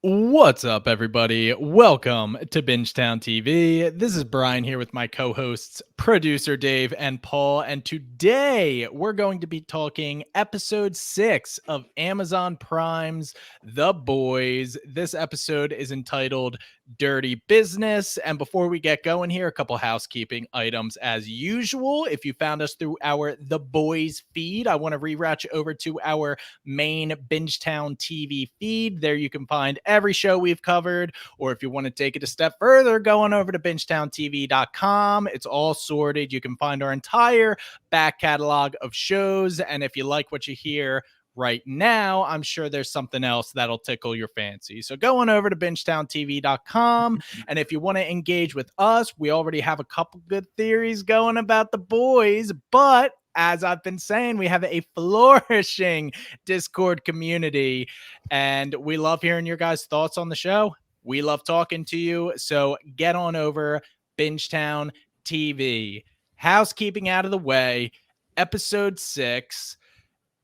What's up, everybody? Welcome to BingetownTV. TV. This is Brian here with my co-hosts, producer Dave and Paul, and today we're going to be talking episode 6 of Amazon Prime's The Boys. This episode is entitled Dirty Business, and before we get going here, a couple housekeeping items as usual. If you found us through our The Boys feed, I want to reroute you over to our main Bingetown TV feed. There you can find every show we've covered, or if you want to take it a step further, go on over to BingetownTV.com. It's all sorted. You can find our entire back catalog of shows, and if you like what you hear right now, I'm sure there's something else that'll tickle your fancy. So go on over to BingetownTV.com, and if you want to engage with us, we already have a couple good theories going about The Boys, but as I've been saying, we have a flourishing Discord community, and we love hearing your guys' thoughts on the show. We love talking to you, so get on over Bingetown TV. Housekeeping out of the way, episode 6,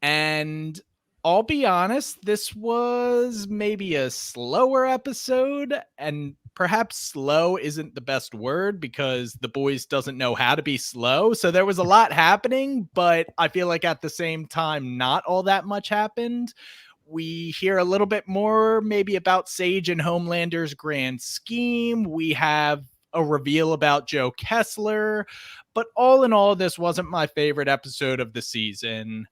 and I'll be honest, this was maybe a slower episode, and perhaps slow isn't the best word because The Boys doesn't know how to be slow. So there was a lot happening, but I feel like at the same time, not all that much happened. We hear a little bit more maybe about Sage and Homelander's grand scheme. We have a reveal about Joe Kessler, but all in all, this wasn't my favorite episode of the season.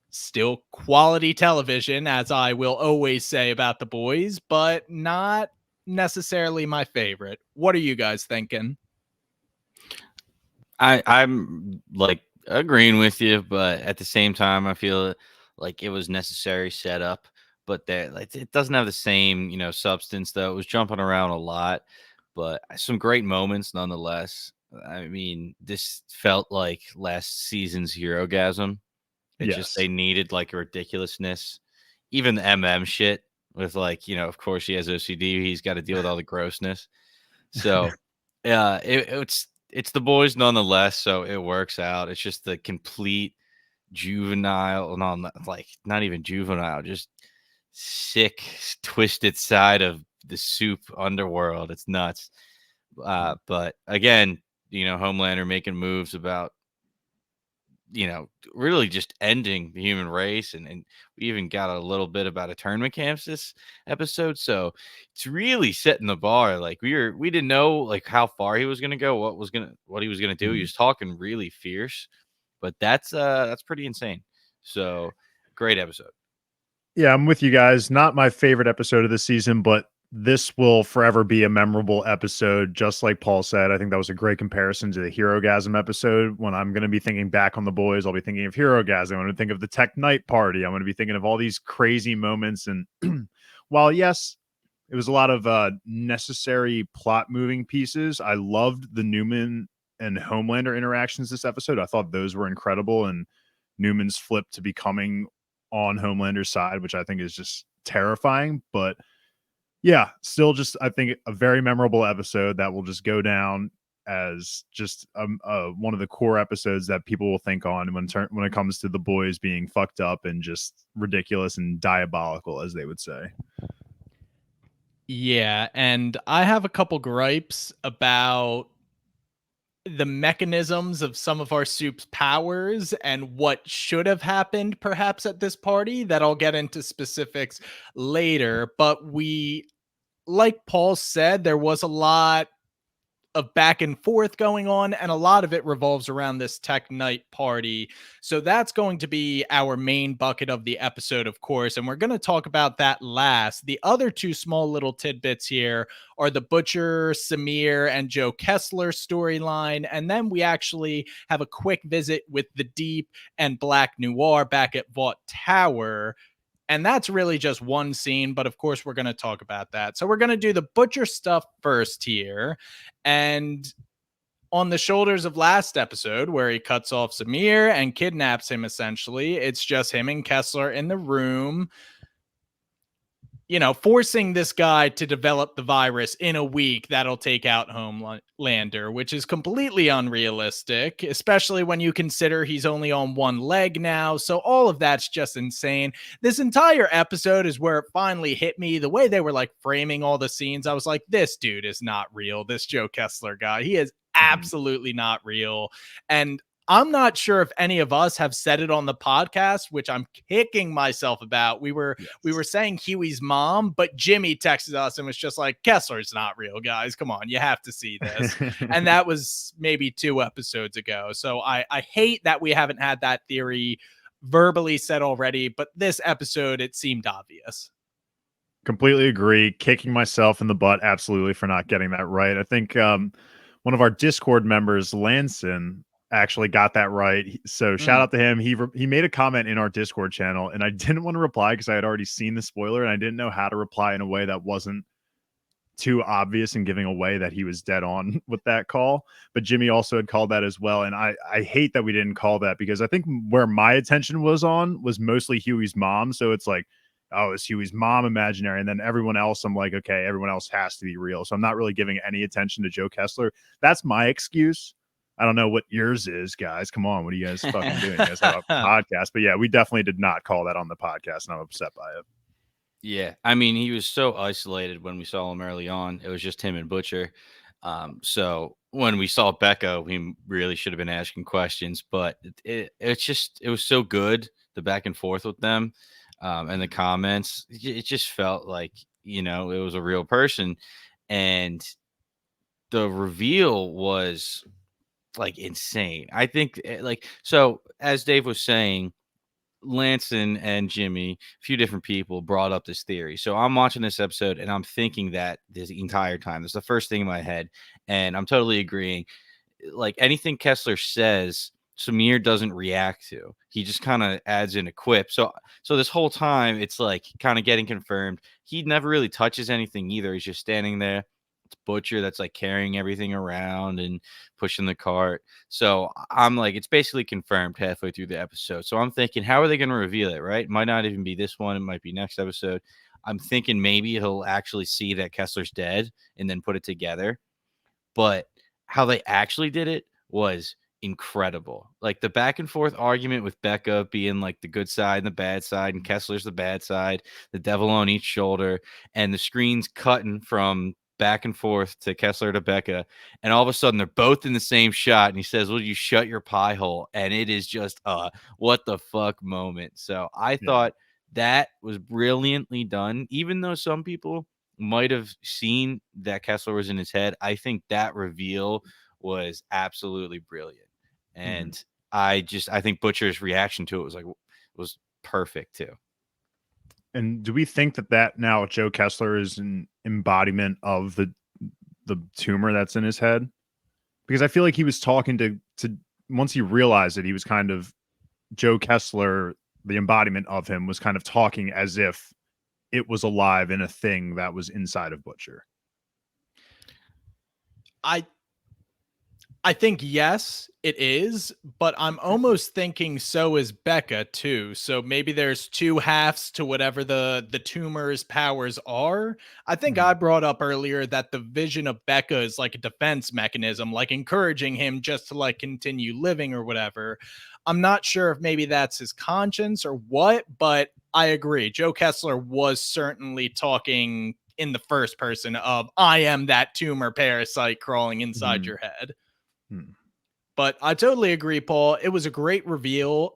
Still quality television, as I will always say about The Boys, but not necessarily my favorite. What are you guys thinking? I'm like agreeing with you, but at the same time, I feel like it was necessary setup, but that like, it doesn't have the same, substance though. It was jumping around a lot, but some great moments nonetheless. I mean, this felt like last season's Herogasm. It just they needed like a ridiculousness. Even the MM shit with like, of course he has OCD, he's got to deal with all the grossness. So it's The Boys nonetheless, so it works out. It's just the complete juvenile, not even juvenile, just sick, twisted side of the soup underworld. It's nuts. But again, Homelander making moves about, really just ending the human race. And we even got a little bit about internment camps this episode. So it's really setting the bar. Like we didn't know like how far he was going to go, what he was going to do. He was talking really fierce, but that's pretty insane. So great episode. Yeah, I'm with you guys. Not my favorite episode of the season, but this will forever be a memorable episode. Just like Paul said, I think that was a great comparison to the Herogasm episode. When I'm going to be thinking back on The Boys, I'll be thinking of Herogasm. I'm going to think of the Tek Knight party. I'm going to be thinking of all these crazy moments. And while, yes, it was a lot of necessary plot moving pieces, I loved the Newman and Homelander interactions this episode. I thought those were incredible. And Newman's flip to becoming on Homelander's side, which I think is just terrifying. But yeah, still just, I think, a very memorable episode that will just go down as just one of the core episodes that people will think on when it comes to The Boys being fucked up and just ridiculous and diabolical, as they would say. Yeah, and I have a couple gripes about the mechanisms of some of our soup's powers and what should have happened perhaps at this party that I'll get into specifics later. But like Paul said, there was a lot of back and forth going on, and a lot of it revolves around this Tek Knight party. So that's going to be our main bucket of the episode, of course, and we're going to talk about that last. The other two small little tidbits here are the Butcher, Samir, and Joe Kessler storyline, and then we actually have a quick visit with the Deep and Black Noir back at Vought Tower. And that's really just one scene, but of course we're going to talk about that. So we're going to do the Butcher stuff first here. And on the shoulders of last episode, where he cuts off Samir and kidnaps him, essentially, it's just him and Kessler in the room. forcing this guy to develop the virus in a week that'll take out Homelander, which is completely unrealistic, especially when you consider he's only on one leg now. So all of that's just insane. This entire episode is where it finally hit me. The way they were like framing all the scenes, I was like, this dude is not real. This Joe Kessler guy, he is absolutely not real. And I'm not sure if any of us have said it on the podcast, which I'm kicking myself about. We were saying Huey's mom, but Jimmy texted us and was just like, Kessler's not real, guys. Come on, you have to see this. And that was maybe 2 episodes ago. So I hate that we haven't had that theory verbally said already, but this episode, it seemed obvious. Completely agree. Kicking myself in the butt, absolutely, for not getting that right. I think one of our Discord members, Lanson, actually got that right. So shout out to him. He made a comment in our Discord channel, and I didn't want to reply because I had already seen the spoiler, and I didn't know how to reply in a way that wasn't too obvious and giving away that he was dead on with that call. But Jimmy also had called that as well, and I hate that we didn't call that, because I think where my attention was mostly Huey's mom. So it's like, oh, is Huey's mom imaginary? And then everyone else, I'm like, okay, everyone else has to be real. So I'm not really giving any attention to Joe Kessler. That's my excuse. I don't know what yours is, guys. Come on. What are you guys fucking doing? You guys have a podcast. But yeah, we definitely did not call that on the podcast, and I'm upset by it. Yeah. I mean, he was so isolated when we saw him early on. It was just him and Butcher. So when we saw Becca, we really should have been asking questions, but it was so good, the back and forth with them. And the comments, it just felt like, it was a real person. And the reveal was like insane. I think so as Dave was saying, Lanson and Jimmy, a few different people brought up this theory. So I'm watching this episode and I'm thinking that this entire time. That's the first thing in my head. And I'm totally agreeing. Like anything Kessler says, Samir doesn't react to. He just kind of adds in a quip. So this whole time it's like kind of getting confirmed. He never really touches anything either. He's just standing there. It's Butcher that's like carrying everything around and pushing the cart. So I'm like, it's basically confirmed halfway through the episode. So I'm thinking, how are they going to reveal it? Right? It might not even be this one. It might be next episode. I'm thinking maybe he'll actually see that Kessler's dead and then put it together. But how they actually did it was incredible. Like the back and forth argument with Becca being like the good side and the bad side, and Kessler's the bad side, the devil on each shoulder, and the screen's cutting from back and forth to Kessler to Becca, and all of a sudden they're both in the same shot, and he says, "Will you shut your pie hole?" And it is just what the fuck moment. So I thought that was brilliantly done, even though some people might have seen that Kessler was in his head. I think that reveal was absolutely brilliant, and I think Butcher's reaction to it was perfect too. And do we think that now Joe Kessler is an embodiment of the tumor that's in his head? Because I feel like he was talking to once he realized it, he was kind of Joe Kessler, the embodiment of him, was kind of talking as if it was alive in a thing that was inside of Butcher. I think yes, it is, but I'm almost thinking so is Becca too. So maybe there's 2 halves to whatever the tumor's powers are. I think I brought up earlier that the vision of Becca is like a defense mechanism, like encouraging him just to like continue living or whatever. I'm not sure if maybe that's his conscience or what, but I agree. Joe Kessler was certainly talking in the first person of, I am that tumor parasite crawling inside your head. But I totally agree, Paul. It was a great reveal.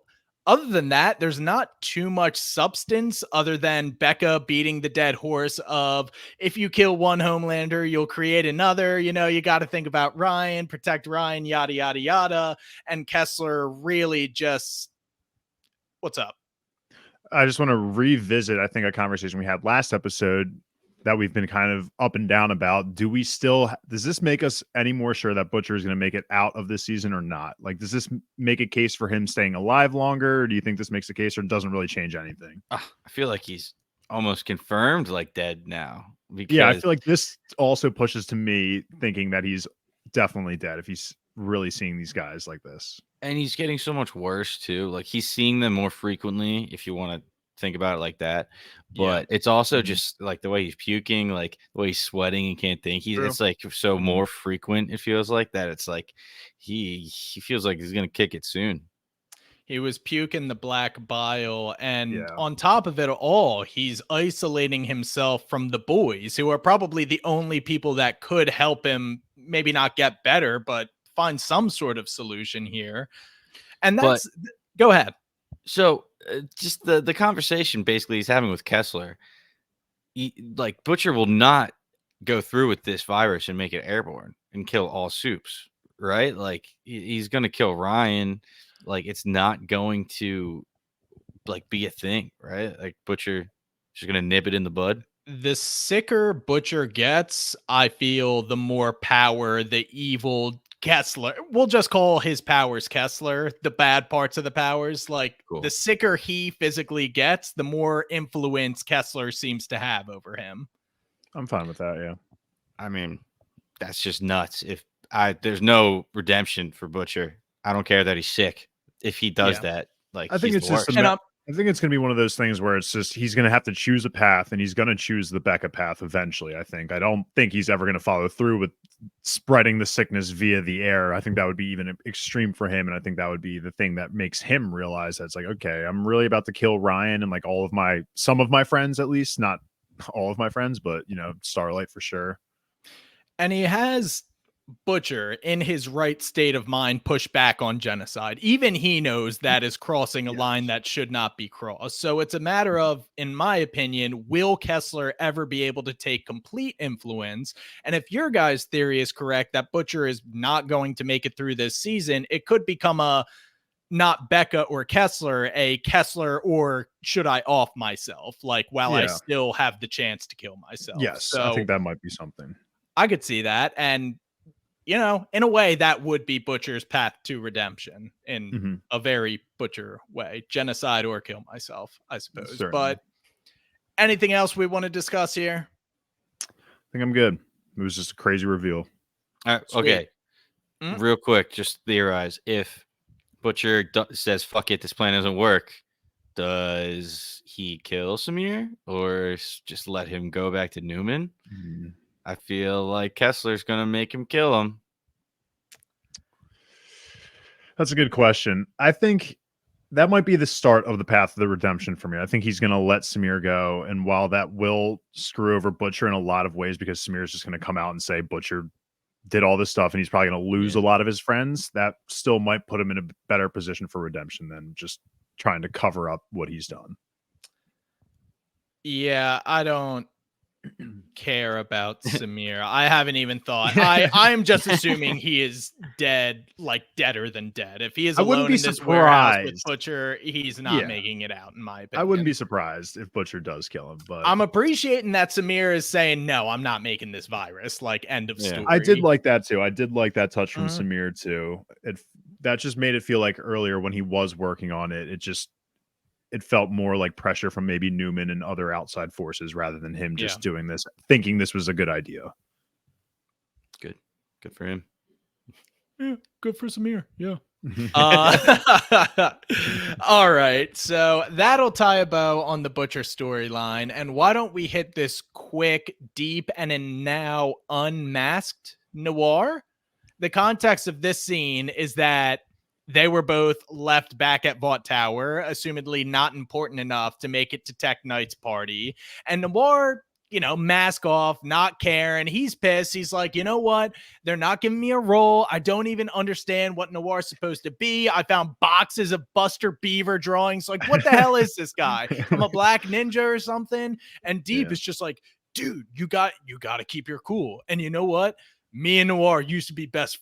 Other than that, there's not too much substance other than Becca beating the dead horse of, if you kill one Homelander, you'll create another. You got to think about Ryan, protect Ryan, yada, yada, yada. And Kessler really just, what's up? I just want to revisit, I think, a conversation we had last episode that we've been kind of up and down about. Does this make us any more sure that Butcher is going to make it out of this season or not? Like, does this make a case for him staying alive longer? Or do you think this makes a case or doesn't really change anything? I feel like he's almost confirmed like dead now. Yeah, I feel like this also pushes to me thinking that he's definitely dead if he's really seeing these guys like this. And he's getting so much worse too. Like he's seeing them more frequently, if you want to think about it like that. Yeah. But it's also Mhm. just like the way he's puking, like the way he's sweating and can't think. True. It's like so Mhm. more frequent. It feels like that. It's like he feels like he's gonna kick it soon. He was puking the black bile. And Yeah. on top of it all, he's isolating himself from the boys, who are probably the only people that could help him maybe not get better, but find some sort of solution here. And But go ahead. so just the conversation basically he's having with Kessler, like Butcher will not go through with this virus and make it airborne and kill all soups, right? Like he's gonna kill Ryan. Like it's not going to like be a thing, right? Like Butcher just gonna nip it in the bud. The sicker Butcher gets, I feel, the more power the evil Kessler, we'll just call his powers Kessler, the bad parts of the powers. Like Cool. the sicker he physically gets, the more influence Kessler seems to have over him. I'm fine with that. Yeah. I mean, that's just nuts. If there's no redemption for Butcher, I don't care that he's sick. If he does Yeah. that, like I think he's it's the just worst. And I think it's going to be one of those things where it's just he's going to have to choose a path, and he's going to choose the Becca path eventually. I don't think he's ever going to follow through with spreading the sickness via the air. I think that would be even extreme for him, and I think that would be the thing that makes him realize that it's like, okay, I'm really about to kill Ryan and like some of my friends, at least not all of my friends, but Starlight for sure. And he has Butcher in his right state of mind push back on genocide. Even he knows that is crossing a line that should not be crossed. So it's a matter of, in my opinion, will Kessler ever be able to take complete influence? And if your guys' theory is correct, that Butcher is not going to make it through this season, it could become a not Becca or Kessler, a Kessler or should I off myself, like while I still have the chance to kill myself. Yes, So I think that might be something. I could see that. And in a way, that would be Butcher's path to redemption in a very Butcher way. Genocide or kill myself, I suppose. Certainly. But anything else we want to discuss here? I think I'm good. It was just a crazy reveal. Okay. Mm. Real quick, just theorize. If Butcher says, fuck it, this plan doesn't work, does he kill Samir or just let him go back to Newman? I feel like Kessler's going to make him kill him. That's a good question. I think that might be the start of the path of the redemption for me. I think he's going to let Samir go. And while that will screw over Butcher in a lot of ways, because Samir's just going to come out and say Butcher did all this stuff and he's probably going to lose a lot of his friends, that still might put him in a better position for redemption than just trying to cover up what he's done. Yeah, I don't care about Samir. I haven't even thought. I'm just assuming he is dead, like deader than dead. If he is alone in this warehouse with Butcher, he's not making it out, in my opinion. I wouldn't be surprised if Butcher does kill him, but I'm appreciating that Samir is saying, no, I'm not making this virus. Like, end of story. I did like that too. I did like that touch from Samir too. That just made it feel like earlier when he was working on it, it felt more like pressure from maybe Newman and other outside forces rather than him just doing this, thinking this was a good idea. Good for him. Yeah, good for Samir. Yeah. All right. So that'll tie a bow on the Butcher storyline. And why don't we hit this quick, deep, and now unmasked Noir? The context of this scene is that they were both left back at Vought Tower, assumedly not important enough to make it to Tek Knight's party. And Noir, mask off, not caring. He's pissed. He's like, you know what? They're not giving me a role. I don't even understand what Noir's supposed to be. I found boxes of Buster Beaver drawings. Like, what the hell is this guy? I'm a black ninja or something. And Deep is just like, dude, you got to keep your cool. And you know what? Me and Noir used to be best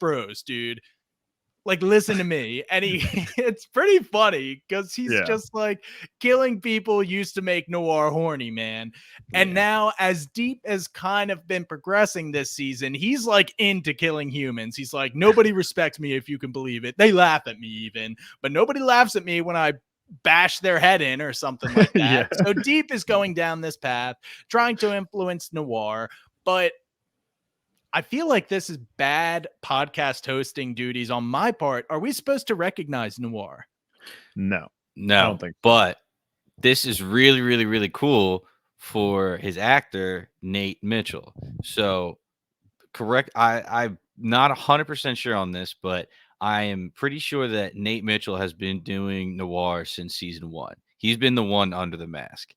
bros, dude. Like, listen to me. And it's pretty funny because he's just like, killing people used to make Noir horny, man. And now, as Deep has kind of been progressing this season, he's like into killing humans. He's like, nobody respects me, if you can believe it. They laugh at me even, but nobody laughs at me when I bash their head in or something like that. So Deep is going down this path, trying to influence Noir, but I feel like this is bad podcast hosting duties on my part. Are we supposed to recognize Noir? No, I don't think so. But this is really, really, really cool for his actor, Nate Mitchell. So correct. I'm not 100% sure on this, but I am pretty sure that Nate Mitchell has been doing Noir since season 1. He's been the one under the mask.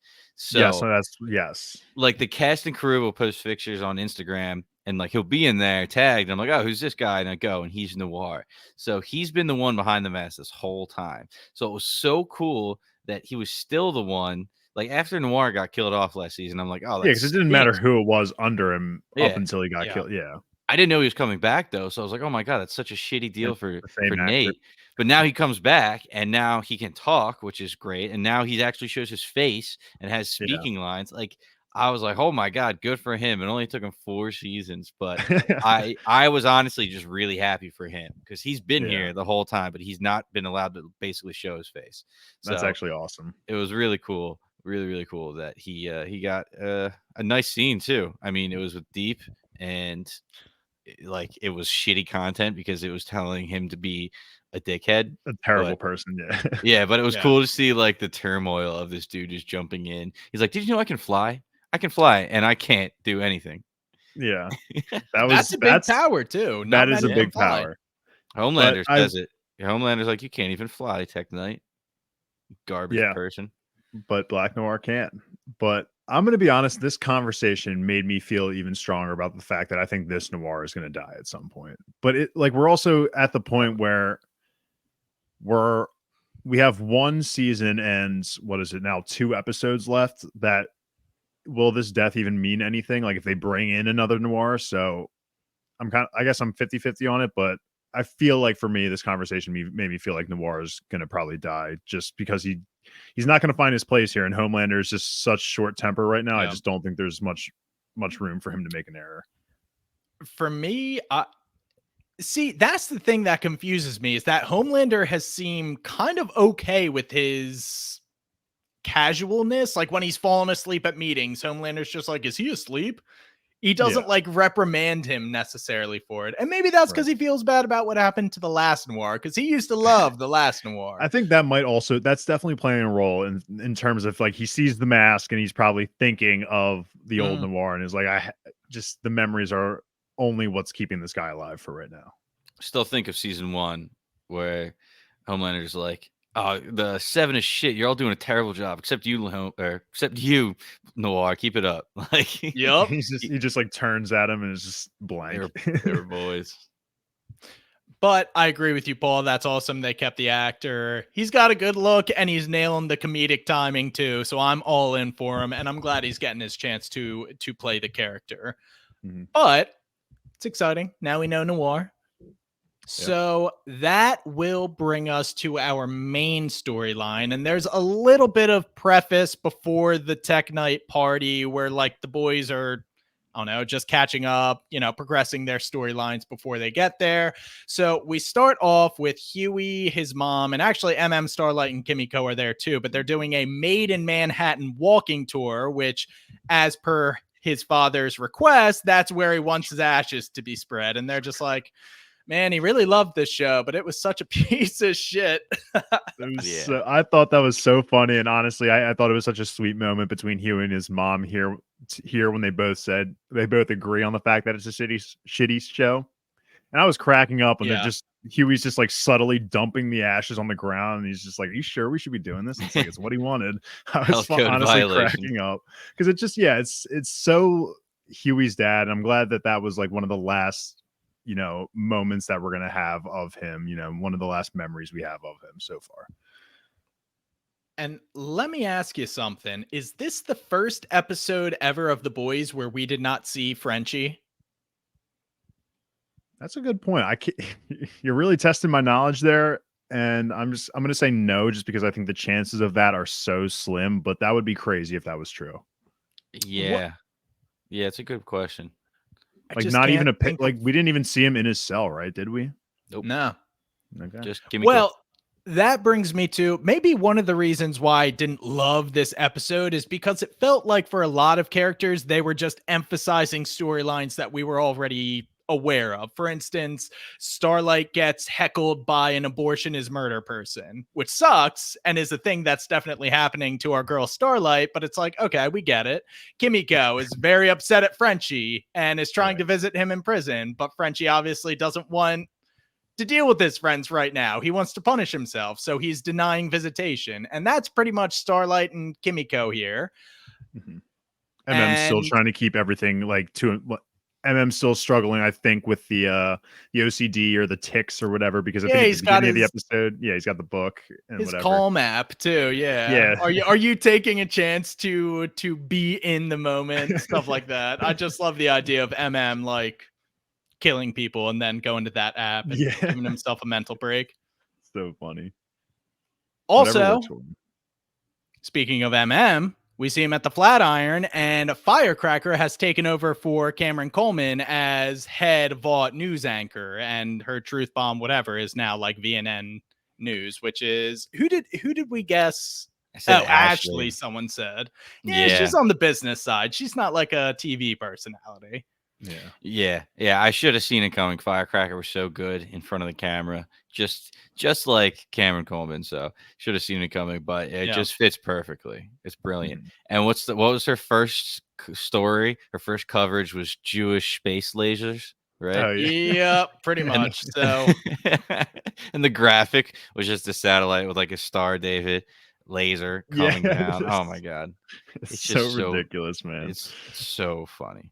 Yes, So yes. like the cast and crew will post pictures on Instagram and like he'll be in there tagged. I'm like, oh, who's this guy? And I go, and he's Noir. So he's been the one behind the mask this whole time. So it was so cool that he was still the one. Like after Noir got killed off last season, I'm like, oh, Yeah, that because it didn't matter stinks. who it was under him up Yeah. until he got Yeah. killed. Yeah. I didn't know he was coming back though, so I was like, "Oh my god, that's such a shitty deal It's for the same actor. Nate." But now he comes back, and now he can talk, which is great. And now he actually shows his face and has speaking lines. Like I was like, "Oh my god, good for him!" It only took him 4 seasons, but I was honestly just really happy for him because he's been Yeah. here the whole time, but he's not been allowed to basically show his face. That's So actually awesome. it was really cool, really really cool that he got a nice scene too. I mean, it was with Deep and like it was shitty content because it was telling him to be a dickhead. A terrible But person. Yeah. yeah, but it was Yeah. cool to see like the turmoil of this dude just jumping in. He's like, "Did you know I can fly? I can fly and I can't do anything." Yeah. That's a big power too. That Not is a many big can fly. power. Homelander I- says it. Homelander's like, "You can't even fly, Tek Knight. Garbage Yeah. person." But Black Noir can't. But I'm going to be honest, this conversation made me feel even stronger about the fact that I think this Noir is going to die at some point. But it like we're also at the point where we have one season and what is it now, 2 episodes left. That will this death even mean anything? Like if they bring in another Noir. So I guess I'm 50-50 on it, but I feel like for me, this conversation made me feel like Noir is going to probably die just because he's not going to find his place here. And Homelander is just such short temper right now. Yeah. I just don't think there's much room for him to make an error. For me, see, that's the thing that confuses me is that Homelander has seemed kind of okay with his casualness. Like when he's fallen asleep at meetings, Homelander's just like, is he asleep? He doesn't like reprimand him necessarily for it. And maybe that's because he feels bad about what happened to the last Noir, because he used to love the last Noir. I think that might also, that's definitely playing a role in terms of like he sees the mask and he's probably thinking of the old Noir and is like, just the memories are only what's keeping this guy alive for right now. Still think of season 1 where Homelander's like, "Oh, the 7 is shit. You're all doing a terrible job, except you, Noir. Keep it up." Like, Yep. he just like turns at him and is just blank. They were boys. But I agree with you, Paul. That's awesome. They kept the actor. He's got a good look and he's nailing the comedic timing too. So I'm all in for him, and I'm glad he's getting his chance to play the character. But it's exciting. Now we know Noir. So that will bring us to our main storyline. And there's a little bit of preface before the Tek Knight party where like the boys are, I don't know, just catching up, progressing their storylines before they get there. So we start off with Huey, his mom, and actually Starlight and Kimiko are there too, but they're doing a Made in Manhattan walking tour, which as per his father's request, that's where he wants his ashes to be spread. And they're just like, man, he really loved this show, but it was such a piece of shit. I thought that was so funny. And honestly, I thought it was such a sweet moment between Huey and his mom here when they both said they both agree on the fact that it's a shitty show. And I was cracking up when Huey's just like subtly dumping the ashes on the ground. And he's just like, "Are you sure we should be doing this?" And it's like, it's what he wanted. I was honestly cracking up because it just, it's so Huey's dad. And I'm glad that was like one of the last, moments that we're going to have of him, one of the last memories we have of him so far. And let me ask you something. Is this the first episode ever of The Boys where we did not see Frenchie? That's a good point. You're really testing my knowledge there. And I'm going to say no, just because I think the chances of that are so slim, but that would be crazy if that was true. Yeah. Yeah. It's a good question. Like not even a pic. Like we didn't even see him in his cell, right? Did we? Nope. No. Okay. Just give me. Well, that brings me to maybe one of the reasons why I didn't love this episode is because it felt like for a lot of characters, they were just emphasizing storylines that we were already aware of. For instance, Starlight gets heckled by an abortion is murder person, which sucks and is a thing that's definitely happening to our girl Starlight, but it's like, okay, we get it. Kimiko is very upset at Frenchie and is trying to visit him in prison, but Frenchie obviously doesn't want to deal with his friends right now. He wants to punish himself, so he's denying visitation. And that's pretty much Starlight and Kimiko here. Mm-hmm. MM's still trying to keep everything like MM's still struggling, I think, with the OCD or the tics or whatever, because I think at the beginning of the episode, he's got the book and his whatever. Calm app too. Yeah. Are you taking a chance to be in the moment? Stuff like that. I just love the idea of MM like killing people and then going to that app and giving himself a mental break. So funny. Also, speaking of MM, we see him at the Flatiron, and Firecracker has taken over for Cameron Coleman as head Vought news anchor, and her truth bomb, whatever, is now like VNN News, which is who did we guess? Ashley. Someone said, she's on the business side. She's not like a TV personality. Yeah. I should have seen it coming. Firecracker was so good in front of the camera, just like Cameron Coleman. So should have seen it coming, but it just fits perfectly. It's brilliant. And what was her first story? Her first coverage was Jewish space lasers, right? Oh, yeah, pretty much. So, and the graphic was just a satellite with like a Star David laser coming down. Oh my god, it's just so ridiculous, man. It's so funny.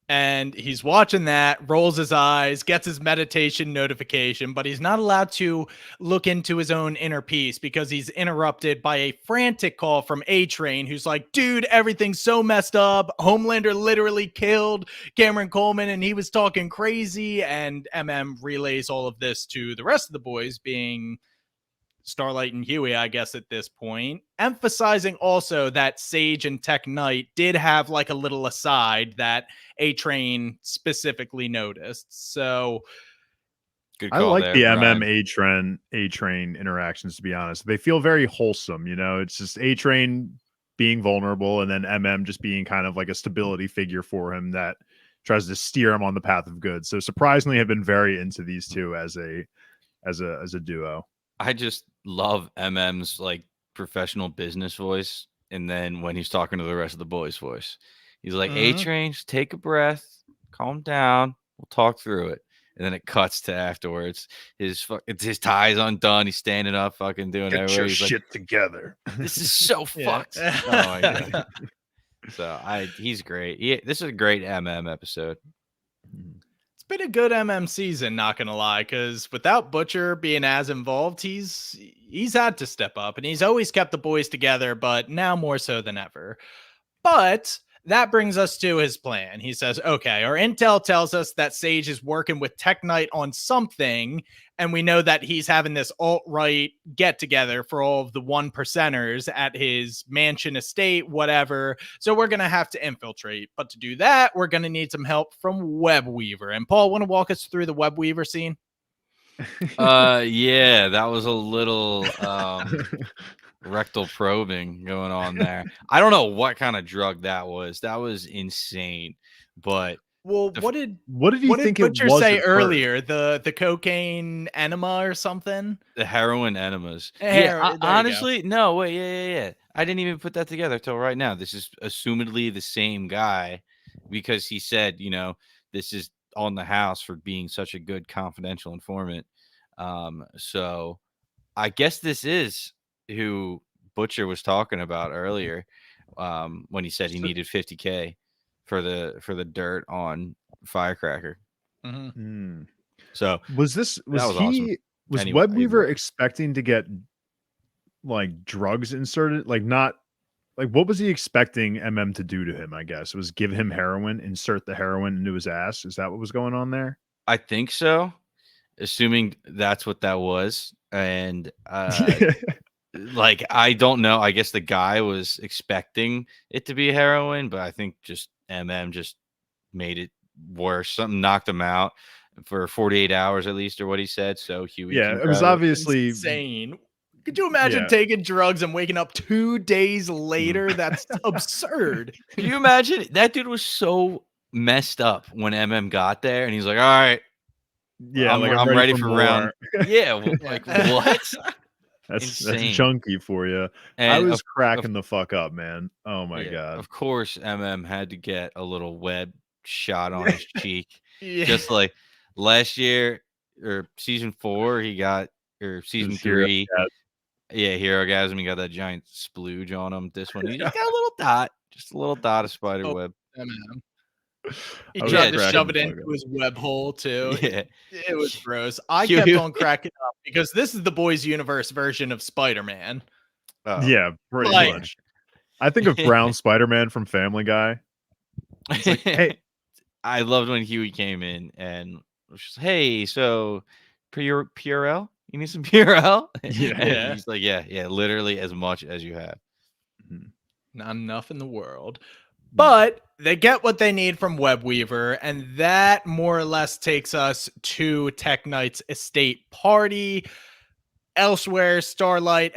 And he's watching that, rolls his eyes, gets his meditation notification, but he's not allowed to look into his own inner peace because he's interrupted by a frantic call from A-Train, who's like, dude, everything's so messed up. Homelander literally killed Cameron Coleman and he was talking crazy. And MM relays all of this to the rest of the boys, being Starlight and Huey, I guess, at this point, emphasizing also that Sage and Tek Knight did have like a little aside that A-Train specifically noticed. So I like the MM A-Train interactions, to be honest. They feel very wholesome, it's just A-Train being vulnerable and then MM just being kind of like a stability figure for him that tries to steer him on the path of good. So surprisingly, have been very into these two as a duo. I just love MM's like professional business voice, and then when he's talking to the rest of the boys' voice, he's like, A-Train, just take a breath, calm down, we'll talk through it. And then it cuts to afterwards. His tie's undone. He's standing up, fucking doing everything. Get your shit together. This is so fucked. Oh my god. So he's great. This is a great MM episode. It's been a good MM season, not gonna lie, because without Butcher being as involved, he's had to step up, and he's always kept the boys together, but now more so than ever. But that brings us to his plan. He says, okay, our intel tells us that Sage is working with Tek Knight on something, and we know that he's having this alt-right get-together for all of the 1%ers at his mansion estate, whatever. So we're going to have to infiltrate. But to do that, we're going to need some help from Webweaver. And Paul, want to walk us through the Webweaver scene? Yeah, that was a little rectal probing going on there. I don't know what kind of drug that was. That was insane. But well, what did Butcher say earlier? The cocaine enema or something? The heroin enemas. Honestly, no, wait, yeah. I didn't even put that together till right now. This is assumedly the same guy because he said, this is on the house for being such a good confidential informant. So I guess this is who Butcher was talking about earlier when he said he needed $50K for the dirt on Firecracker. Mm-hmm. So was awesome. Webweaver expecting to get like drugs inserted? Like not like what was he expecting MM to do to him? I guess it was give him heroin, insert the heroin into his ass. Is that what was going on there? I think so, assuming that's what that was. And like, I don't know. I guess the guy was expecting it to be heroin, but I think just MM just made it worse. Something knocked him out for 48 hours at least, or what he said. So Huey, it was obviously insane. Could you imagine taking drugs and waking up 2 days later? That's absurd. Can you imagine? That dude was so messed up when got there, and he's like, "All right, Yeah, like I'm ready for more. round." Yeah, like what? That's Insane. chunky for you. I And was of cracking the fuck up, man. Oh my yeah, god. of course, had to get a little web shot on his cheek, Yeah. just like last year or season 4, he got or season His hero 3. cat. Yeah, Hero Gasm, he got that giant splooge on him. This one, he just got a little dot, just a little dot of spider Oh, web. M&M. He I was tried to cracking shove the it fuck into up. his web hole too. Yeah. It was gross. I kept Huey on cracking up because this is the boys universe version of Spider-Man. Oh. Yeah, pretty Like- much. I think of Brown Spider-Man from Family Guy. It's like, hey, I loved when Huey came in and was just, "Hey, so Purell? You need some Purell?" Yeah. And he's like, "Yeah, literally as much as you have." Not enough in the world. But they get what they need from Webweaver, and that more or less takes us to Tek Knight's estate party. Elsewhere, Starlight,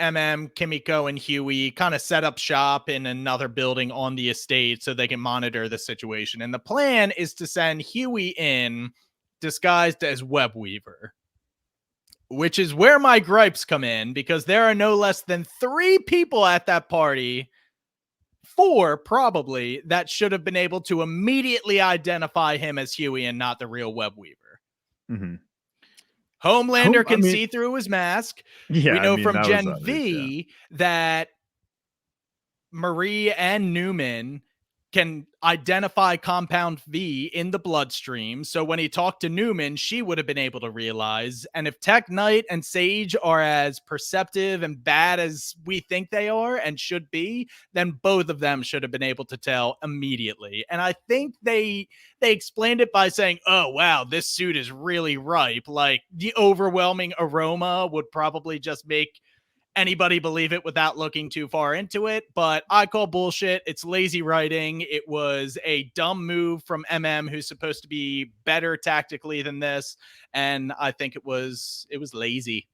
Kimiko, and Huey kind of set up shop in another building on the estate so they can monitor the situation. And the plan is to send Huey in disguised as Webweaver, which is where my gripes come in because there are no less than 3 people at that party, 4 probably, that should have been able to immediately identify him as Huey and not the real Webweaver. Mm-hmm. Homelander can see through his mask. Yeah, We know from that was Gen obvious, V that Marie and Newman can identify Compound V in the bloodstream. So when he talked to Newman, she would have been able to realize. And if Tek Knight and Sage are as perceptive and bad as we think they are and should be, then both of them should have been able to tell immediately. And I think they explained it by saying, "Oh, wow, this suit is really ripe." Like the overwhelming aroma would probably just make anybody believe it without looking too far into it, but I call bullshit. It's lazy writing. It was a dumb move from who's supposed to be better tactically than this, and I think it was lazy.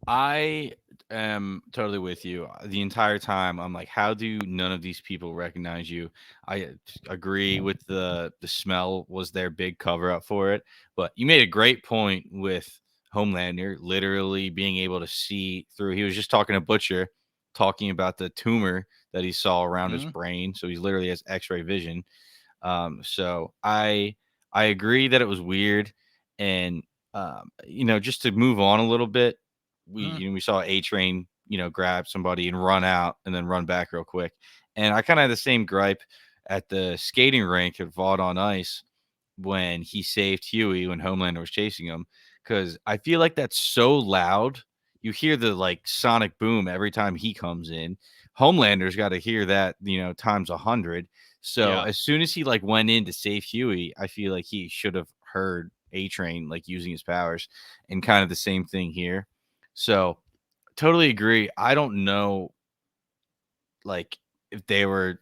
I am totally with you. The entire time, I'm like, how do none of these people recognize you? I agree with the smell was their big cover up for it, but you made a great point with Homelander literally being able to see through. He was just talking to Butcher, talking about the tumor that he saw around his brain, so he literally has X-ray vision. So I agree that it was weird, and just to move on a little bit, we saw A-Train, grab somebody and run out and then run back real quick. And I kind of had the same gripe at the skating rink at Vought on Ice when he saved Huey when Homelander was chasing him, because I feel like that's so loud. You hear the like sonic boom every time he comes in. Homelander's got to hear that, times 100. So as soon as he like went in to save Huey, I feel like he should have heard A-Train like using his powers, and kind of the same thing here. So totally agree. I don't know, like, if their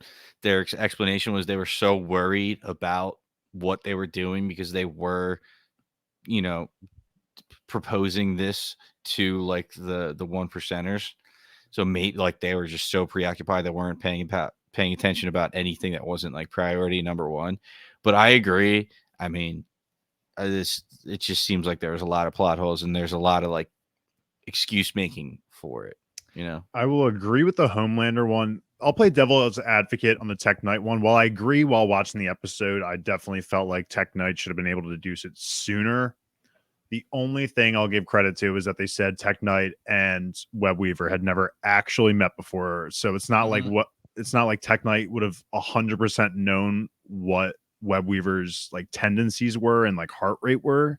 explanation was they were so worried about what they were doing because they were, proposing this to like the 1%ers. So maybe like they were just so preoccupied they weren't paying attention about anything that wasn't like priority number 1. But I agree. I mean, it just seems like there's a lot of plot holes and there's a lot of like excuse making for it. I will agree with the Homelander one. I'll play devil's advocate on the Tek Knight one. While I agree while watching the episode, I definitely felt like Tek Knight should have been able to deduce it sooner. The only thing I'll give credit to is that they said Tek Knight and Webweaver had never actually met before. So it's not like Tek Knight would have 100% known what Webweaver's like tendencies were and like heart rate were.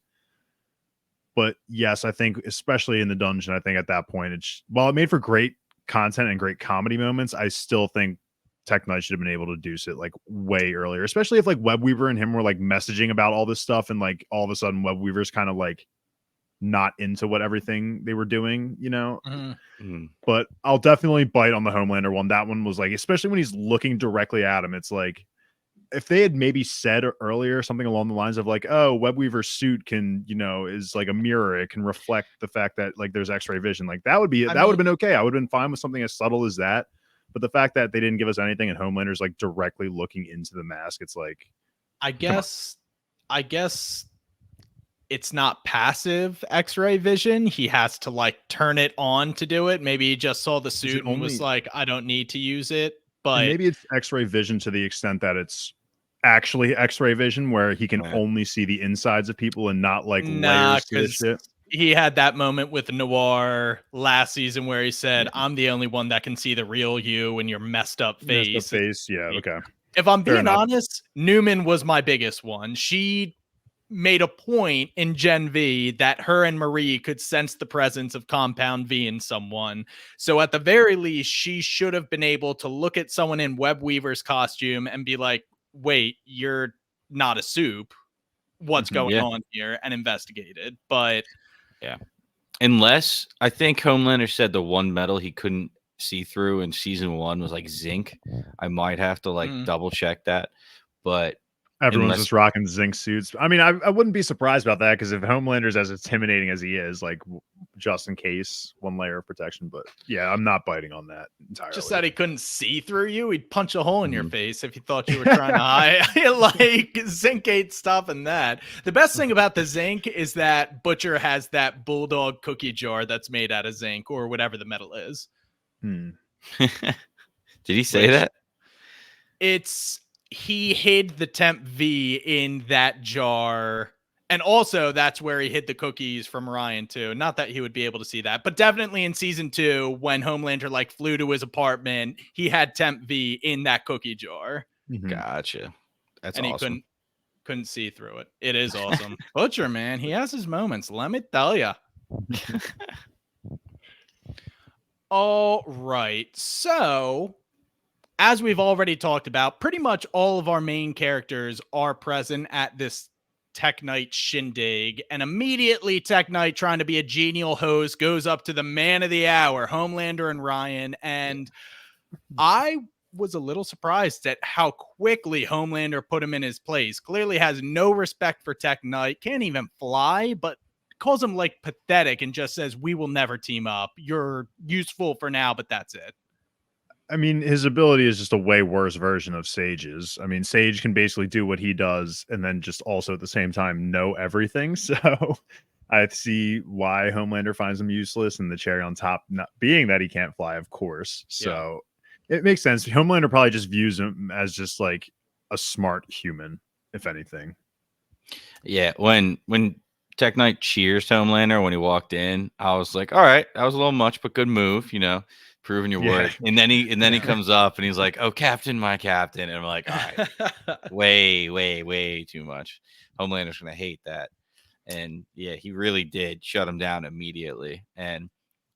But yes, I think especially in the dungeon, I think at that point, while it made for great content and great comedy moments, I still think Tek Knight should have been able to do it like way earlier, especially if like Webweaver and him were like messaging about all this stuff, and like all of a sudden Webweaver's kind of like not into what everything they were doing, But I'll definitely bite on the Homelander one. That one was like, especially when he's looking directly at him, it's like, if they had maybe said earlier something along the lines of like, oh, Webweaver's suit can, is like a mirror. It can reflect the fact that like there's X-ray vision. Like that would have been okay. I would have been fine with something as subtle as that. But the fact that they didn't give us anything and Homelander's like directly looking into the mask, it's like, I guess it's not passive X-ray vision. He has to like turn it on to do it. Maybe he just saw the suit and was like, I don't need to use it. But and maybe it's X-ray vision to the extent that it's actually X-ray vision where he can only see the insides of people and not like layers to this shit. He had that moment with Noir last season where he said, I'm the only one that can see the real you and your messed up face. Yeah, okay. If I'm being honest, Newman was my biggest one. She made a point in Gen V that her and Marie could sense the presence of Compound V in someone. So at the very least, she should have been able to look at someone in Web Weaver's costume and be like, wait, you're not a soup. What's going on here? And investigated. But yeah, unless I think Homelander said the one metal he couldn't see through in season 1 was like zinc. I might have to like double check that, but everyone's just rocking zinc suits. I mean, I wouldn't be surprised about that because if Homelander's as intimidating as he is, like just in case, one layer of protection. But yeah, I'm not biting on that entirely. Just that he couldn't see through you. He'd punch a hole in your face if he thought you were trying to hide. Like zinc ain't stopping that. The best thing about the zinc is that Butcher has that bulldog cookie jar that's made out of zinc or whatever the metal is. Did he say that? He hid the temp V in that jar. And also that's where he hid the cookies from Ryan too. Not that he would be able to see that, but definitely in season 2, when Homelander like flew to his apartment, he had temp V in that cookie jar. Gotcha. That's and awesome. He couldn't see through it. It is awesome. Butcher, man, he has his moments. Let me tell you. All right. So, as we've already talked about, pretty much all of our main characters are present at this Tek Knight shindig, and immediately Tek Knight, trying to be a genial host, goes up to the man of the hour, Homelander and Ryan, and I was a little surprised at how quickly Homelander put him in his place. Clearly has no respect for Tek Knight, can't even fly, but calls him like pathetic and just says, we will never team up. You're useful for now, but that's it. I mean, his ability is just a way worse version of Sage's. I mean, Sage can basically do what he does and then just also at the same time know everything. So I see why Homelander finds him useless, and the cherry on top not being that he can't fly, of course. So it makes sense. Homelander probably just views him as just like a smart human, if anything. Yeah, when Tek Knight cheers to Homelander when he walked in, I was like, all right, that was a little much, but good move, you know. Proving your worth. And then he comes up and he's like, oh, Captain, my Captain. And I'm like, all right, way too much. Homelander's gonna hate that. And yeah, he really did shut him down immediately. And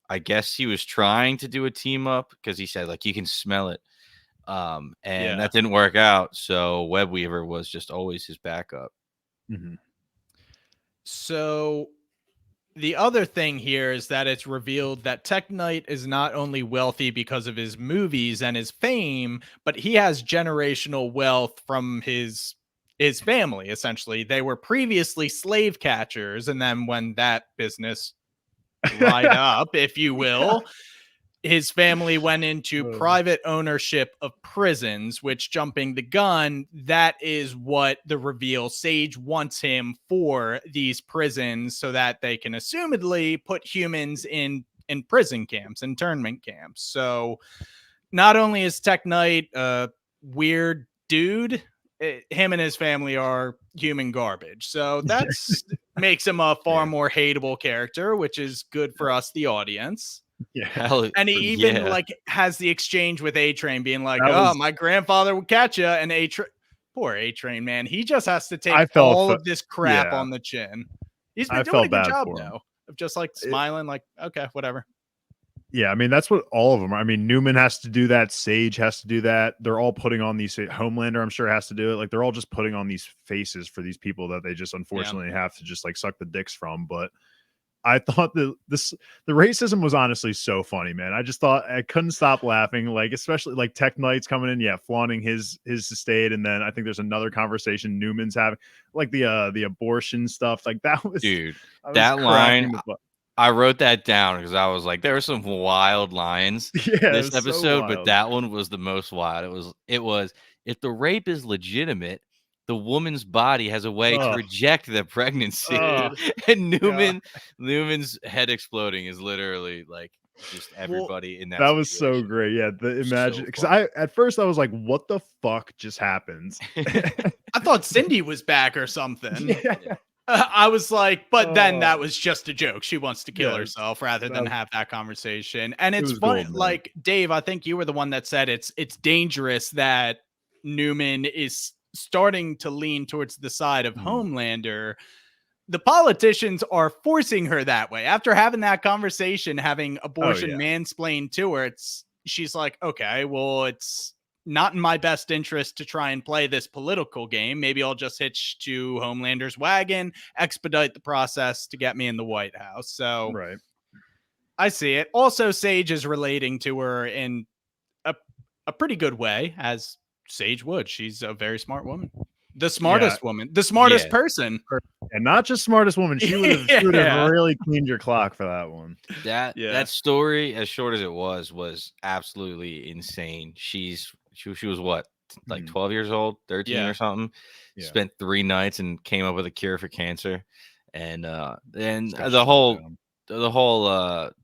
I guess he was trying to do a team up because he said like you can smell it. And that didn't work out. So Web Weaver was just always his backup. So the other thing here is that it's revealed that Tek Knight is not only wealthy because of his movies and his fame, but he has generational wealth from his family, essentially. They were previously slave catchers, and then when that business dried up, if you will, his family went into private ownership of prisons, which, jumping the gun, that is what the reveal Sage wants him for, these prisons, so that they can assumedly put humans in prison camps, internment camps. So not only is Tek Knight a weird dude, him and his family are human garbage. So that's makes him a far more hateable character, which is good for us, the audience. And he even like has the exchange with A-Train being like, my grandfather would catch you. And poor A-Train, man, he just has to take all of this crap on the chin. He's been doing a good job though, of just like smiling like, okay, whatever. Yeah, I mean, that's what all of them are. I mean, Newman has to do that. Sage has to do that. They're all putting on these, Homelander, I'm sure, has to do it. Like, they're all just putting on these faces for these people that they just unfortunately have to just like suck the dicks from. But I thought the racism was honestly so funny, man. I just thought I couldn't stop laughing. Like, especially like Tek Knight's coming in, flaunting his estate, and then I think there's another conversation Newman's having, like the abortion stuff. Like that was, dude, that line. I wrote that down because I was like, there were some wild lines this episode, but that one was the most wild. It was if the rape is legitimate, the woman's body has a way to reject the pregnancy. And Newman's head exploding is literally like just everybody in that. That was so great. Yeah, imagine, because at first I was like, what the fuck just happened? I thought Cindy was back or something. Yeah. I was like, but then that was just a joke. She wants to kill herself rather than have that conversation. And it's funny, like Dave, I think you were the one that said it's dangerous that Newman is starting to lean towards the side of Homelander. The politicians are forcing her that way. After having that conversation, having abortion mansplained to her, she's like, okay, well, it's not in my best interest to try and play this political game. Maybe I'll just hitch to Homelander's wagon, expedite the process to get me in the White House. So I see it. Also, Sage is relating to her in a pretty good way, as Sage would. She's a very smart woman. The smartest woman, the smartest person. And not just smartest woman. She would have really cleaned your clock for that one. That story, as short as it was absolutely insane. She was what, like 12 years old, 13 or something. Spent 3 nights and came up with a cure for cancer. And the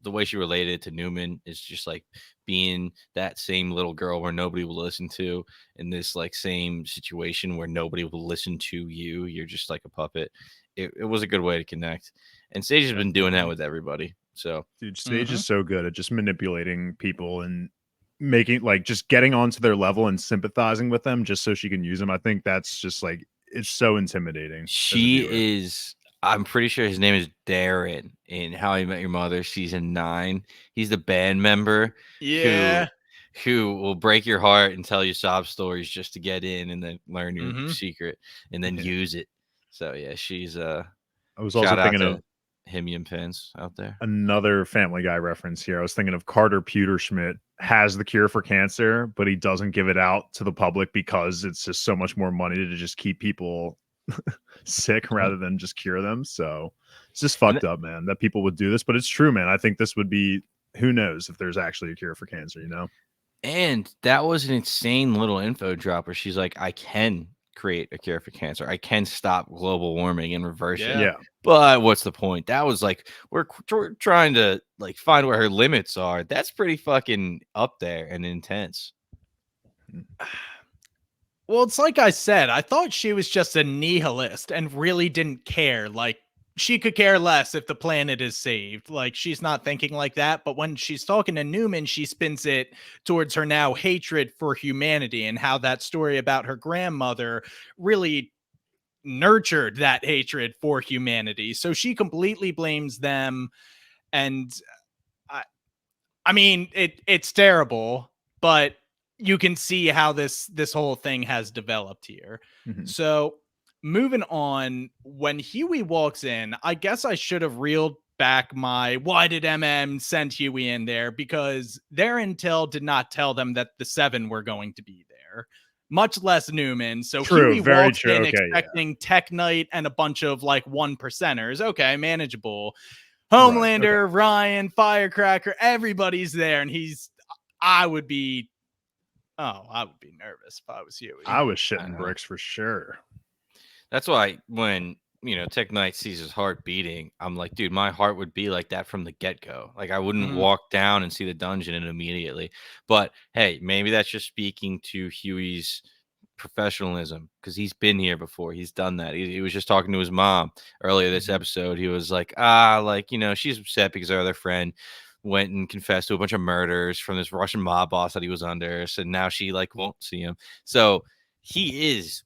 way she related to Newman is just like being that same little girl where nobody will listen to, in this like same situation where nobody will listen to you. You're just like a puppet. It was a good way to connect. And Sage has been doing that with everybody. So dude, Sage is so good at just manipulating people and making, like, just getting onto their level and sympathizing with them just so she can use them. I think that's just like, it's so intimidating. She is. I'm pretty sure his name is Darren in How I Met Your Mother season 9. He's the band member who will break your heart and tell you sob stories just to get in and then learn your secret and then use it. So yeah, she's I was also thinking of Himian fans out there. Another Family Guy reference here. I was thinking of Carter Pewterschmidt has the cure for cancer, but he doesn't give it out to the public because it's just so much more money to just keep people sick rather than just cure them. So it's just fucked up, man, that people would do this. But it's true, man. I think this would be, who knows if there's actually a cure for cancer, you know? And that was an insane little info drop where she's like, I can create a cure for cancer. I can stop global warming and reverse it. Yeah. But what's the point? That was like, we're trying to like find where her limits are. That's pretty fucking up there and intense. Well, it's like I said, I thought she was just a nihilist and really didn't care. Like, she could care less if the planet is saved. Like, she's not thinking like that. But when she's talking to Newman, she spins it towards her now hatred for humanity and how that story about her grandmother really nurtured that hatred for humanity. So she completely blames them. And I mean, it's terrible, but you can see how this whole thing has developed here. So moving on, when Huey walks in, I guess I should have reeled back my, why did MM send Huey in there? Because their intel did not tell them that the 7 were going to be there, much less Newman. So Huey walks in expecting Tek Knight and a bunch of like 1%ers. Okay, manageable. Homelander, Ryan, Firecracker, everybody's there. And I would be nervous if I was Huey. I was shitting bricks for sure. That's why when, Tek Knight sees his heart beating, I'm like, dude, my heart would be like that from the get-go. Like, I wouldn't walk down and see the dungeon and immediately. But hey, maybe that's just speaking to Huey's professionalism, because he's been here before. He's done that. He was just talking to his mom earlier this episode. He was like, she's upset because our other friend went and confessed to a bunch of murders from this Russian mob boss that he was under. So now she like won't see him. So he's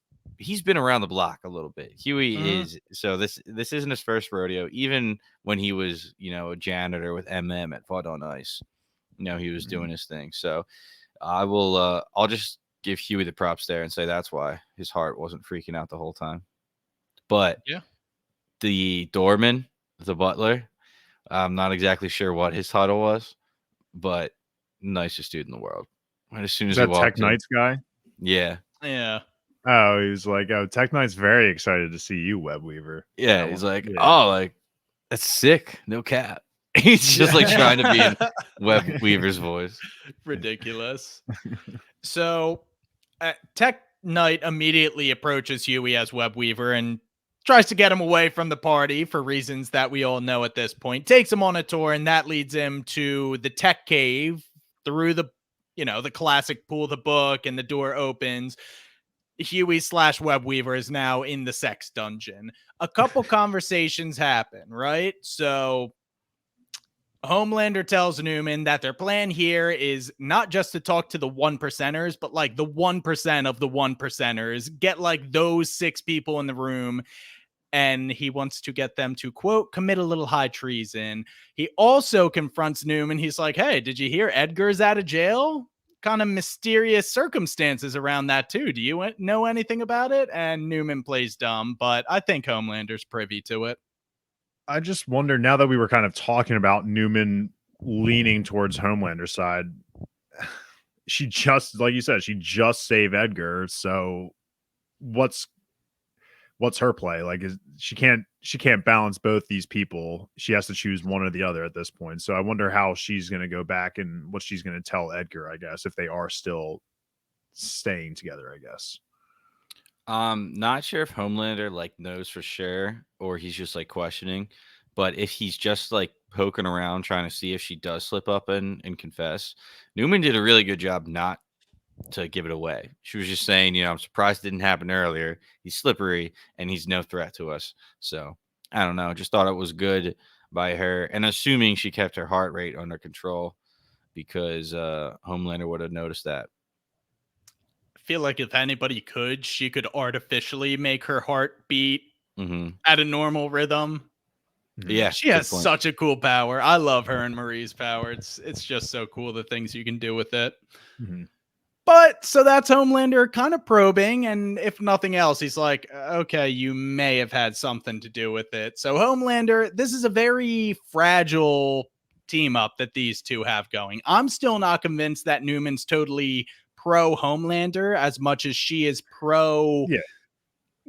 been around the block a little bit. Huey is. So this isn't his first rodeo. Even when he was, a janitor with MM at Vought on Ice, he was doing his thing. So I'll just give Huey the props there and say that's why his heart wasn't freaking out the whole time. But the doorman, the butler, I'm not exactly sure what his title was, but nicest dude in the world. Right as soon as he walked Tek Knight's guy? Yeah. Oh, he was like, oh, Tek Knight's very excited to see you, Web Weaver. Yeah, he's like, oh, like, that's sick. No cap. He's just like trying to be in Web Weaver's voice. Ridiculous. So Tek Knight immediately approaches Huey as Web Weaver and tries to get him away from the party for reasons that we all know at this point. Takes him on a tour, and that leads him to the tech cave through the classic pull the book, and the door opens. Huey / Web Weaver is now in the sex dungeon. A couple conversations happen, right? So Homelander tells Newman that their plan here is not just to talk to the 1%ers, but like the 1% of the 1%ers, get like those 6 people in the room. And he wants to get them to, quote, commit a little high treason. He also confronts Newman. He's like, hey, did you hear Edgar's out of jail? Kind of mysterious circumstances around that, too. Do you know anything about it? And Newman plays dumb, but I think Homelander's privy to it. I just wonder, now that we were kind of talking about Newman leaning towards Homelander's side, she just, like you said, she just saved Edgar. So what's her play? Like, she can't balance both these people. She has to choose one or the other at this point. So I wonder how she's going to go back and what she's going to tell Edgar, I guess, if they are still staying together, I guess. Not sure if Homelander like knows for sure or he's just like questioning, but if he's just like poking around trying to see if she does slip up and confess, Newman did a really good job not to give it away. She was just saying, I'm surprised it didn't happen earlier. He's slippery and he's no threat to us. So I don't know. Just thought it was good by her, and assuming she kept her heart rate under control because Homelander would have noticed that. Feel like if anybody could, she could artificially make her heart beat Mm-hmm. at a normal rhythm. Yeah, she has such a cool power. I love her and Marie's power. It's just so cool, the things you can do with it. Mm-hmm. But so that's Homelander kind of probing, and if nothing else, he's like, okay, you may have had something to do with it. So Homelander, this is a very fragile team up that these two have going. I'm still not convinced that Newman's totally pro Homelander as much as she is pro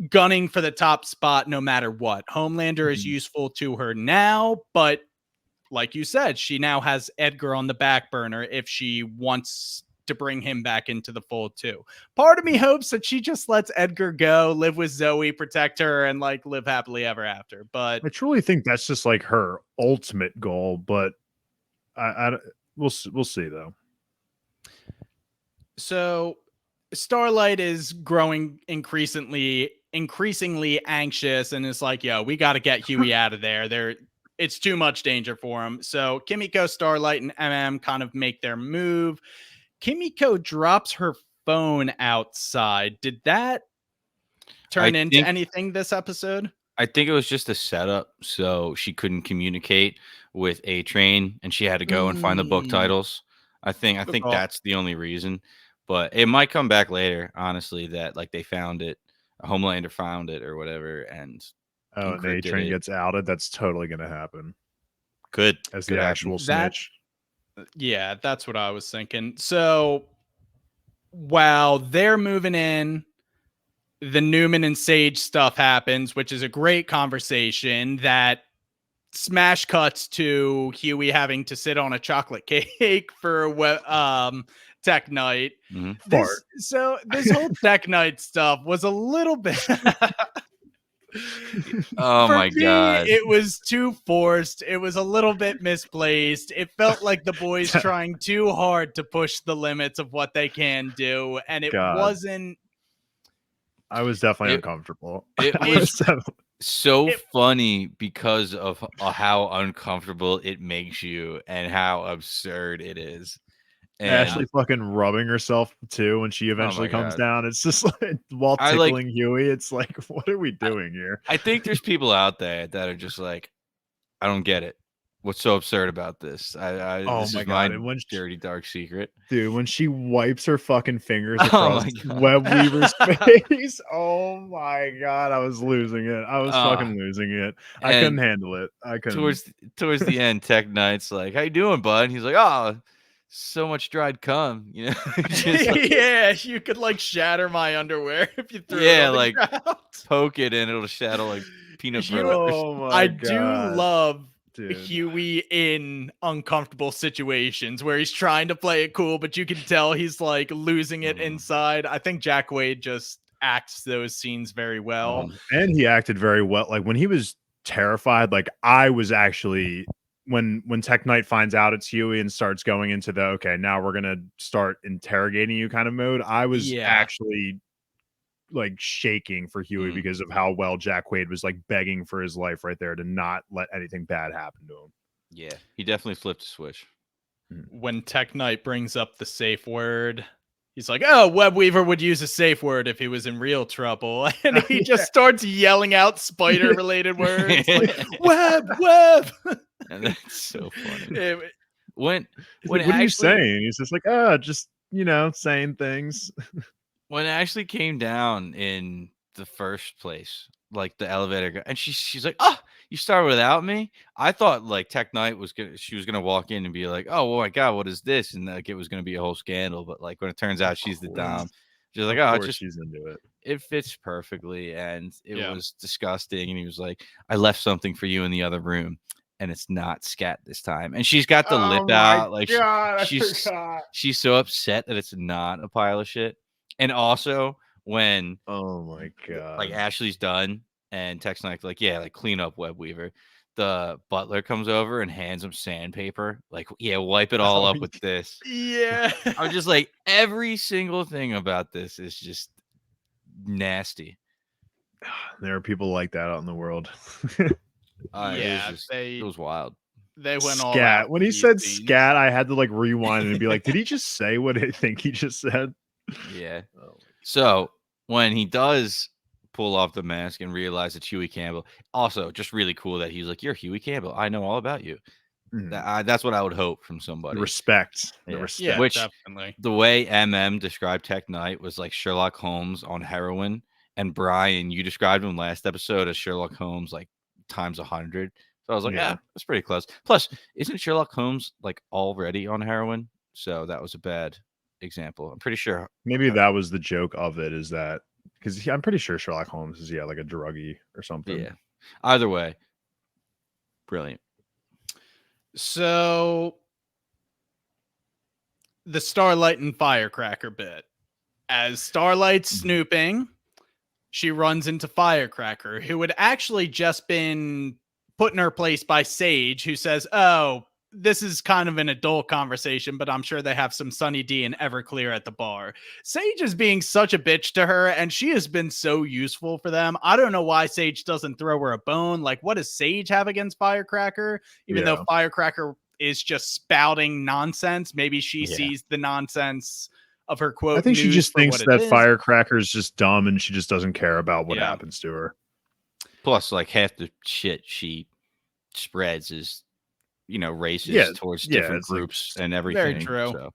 gunning for the top spot no matter what. Homelander is useful to her now, but like you said, she now has Edgar on the back burner if she wants to bring him back into the fold too. Part of me hopes that she just lets Edgar go, live with Zoe, protect her, and like live happily ever after. But I truly think that's just like her ultimate goal, but we'll see though. So Starlight is growing increasingly anxious and is like, yo, we got to get Huey out of there. It's too much danger for him. So Kimiko, Starlight, and MM kind of make their move. Kimiko drops her phone outside. Did that turn into anything this episode? I think it was just a setup so she couldn't communicate with A-Train and she had to go and find the book titles. I think that's the only reason. But it might come back later, honestly, that like they found it, Homelander found it or whatever, and A-Train gets outed. That's totally going to happen. Could as the actual snitch. Yeah, that's what I was thinking. So while they're moving in, the Newman and Sage stuff happens, which is a great conversation that smash cuts to Huey having to sit on a chocolate cake for Tek Knight. Mm-hmm. This whole Tek Knight stuff was a little bit oh for my god, it was too forced. It was a little bit misplaced. It felt like the boys trying too hard to push the limits of what they can do, and it wasn't. I was definitely uncomfortable. It was so funny because of how uncomfortable it makes you and how absurd it is. And Ashley fucking rubbing herself too when she eventually comes down. It's just like while tickling Huey. It's like, what are we doing here? I think there's people out there that are just like, I don't get it. What's so absurd about this? This is my dirty dark secret, dude. When she wipes her fucking fingers across Web Weaver's face, oh my god, I was losing it. I was fucking losing it. I couldn't handle it. I couldn't. Towards the end, Tek Knight's like, "How you doing, bud?" And he's like, "Oh, so much dried cum." Yeah, you could like shatter my underwear if you threw it on the ground. Poke it and it'll shatter like peanut butter. Oh my I do love Huey in uncomfortable situations where he's trying to play it cool, but you can tell he's like losing it inside. I think Jack Wade just acts those scenes very well. And he acted very well. Like when he was terrified, like I was actually when Tek Knight finds out it's Huey and starts going into the okay, now we're gonna start interrogating you kind of mode. I was actually like shaking for Huey because of how well Jack Wade was like begging for his life right there to not let anything bad happen to him. Yeah, he definitely flipped a switch. When Tek Knight brings up the safe word, he's like, oh, Web Weaver would use a safe word if he was in real trouble. And he just starts yelling out spider-related words like, web. And that's so funny. What actually, are you saying? He's just like, just, saying things. When it actually came down in the first place, like the elevator, and she's like, "Oh, you started without me." I thought like Tek Knight was gonna walk in and be like, "Oh, my god, what is this?" And like it was gonna be a whole scandal. But like when it turns out she's the dom, she's like, "Oh, she's into it. It fits perfectly," and it was disgusting. And he was like, "I left something for you in the other room." And it's not scat this time. And she's got the lip out. Like she's so upset that it's not a pile of shit. And also when oh my god, like Ashley's done and Tek Knight like clean up Web Weaver, the butler comes over and hands him sandpaper. Like, wipe it all up with this. Yeah. I'm just like, every single thing about this is just nasty. There are people like that out in the world. It was wild. They went all scat. out When he said scat, I had to like rewind and be like, did he just say what I think he just said? Yeah. So when he does pull off the mask and realize it's Huey Campbell, also just really cool that he's like, "You're Huey Campbell. I know all about you." That's what I would hope from somebody. The respect. Yeah, which definitely. The way described Tek Knight was like Sherlock Holmes on heroin, and Brian, you described him last episode as Sherlock Holmes like times 100. So I was like, that's pretty close. Plus, isn't Sherlock Holmes like already on heroin? So that was a bad example. I'm pretty sure maybe that was the joke of it, is that because I'm pretty sure Sherlock Holmes is like a druggie or something. Yeah. Either way, brilliant. So the Starlight and Firecracker bit. As Starlight's snooping, she runs into Firecracker, who had actually just been put in her place by Sage, who says, "Oh, this is kind of an adult conversation, but I'm sure they have some Sunny D and Everclear at the bar." Sage is being such a bitch to her, and she has been so useful for them. I don't know why Sage doesn't throw her a bone. Like, what does Sage have against Firecracker? Even though Firecracker is just spouting nonsense, maybe she sees the nonsense of her quote. I think she just thinks that Firecracker is just dumb, and she just doesn't care about what happens to her. Plus, like half the shit she spreads is racist towards different groups and everything. Very true. So.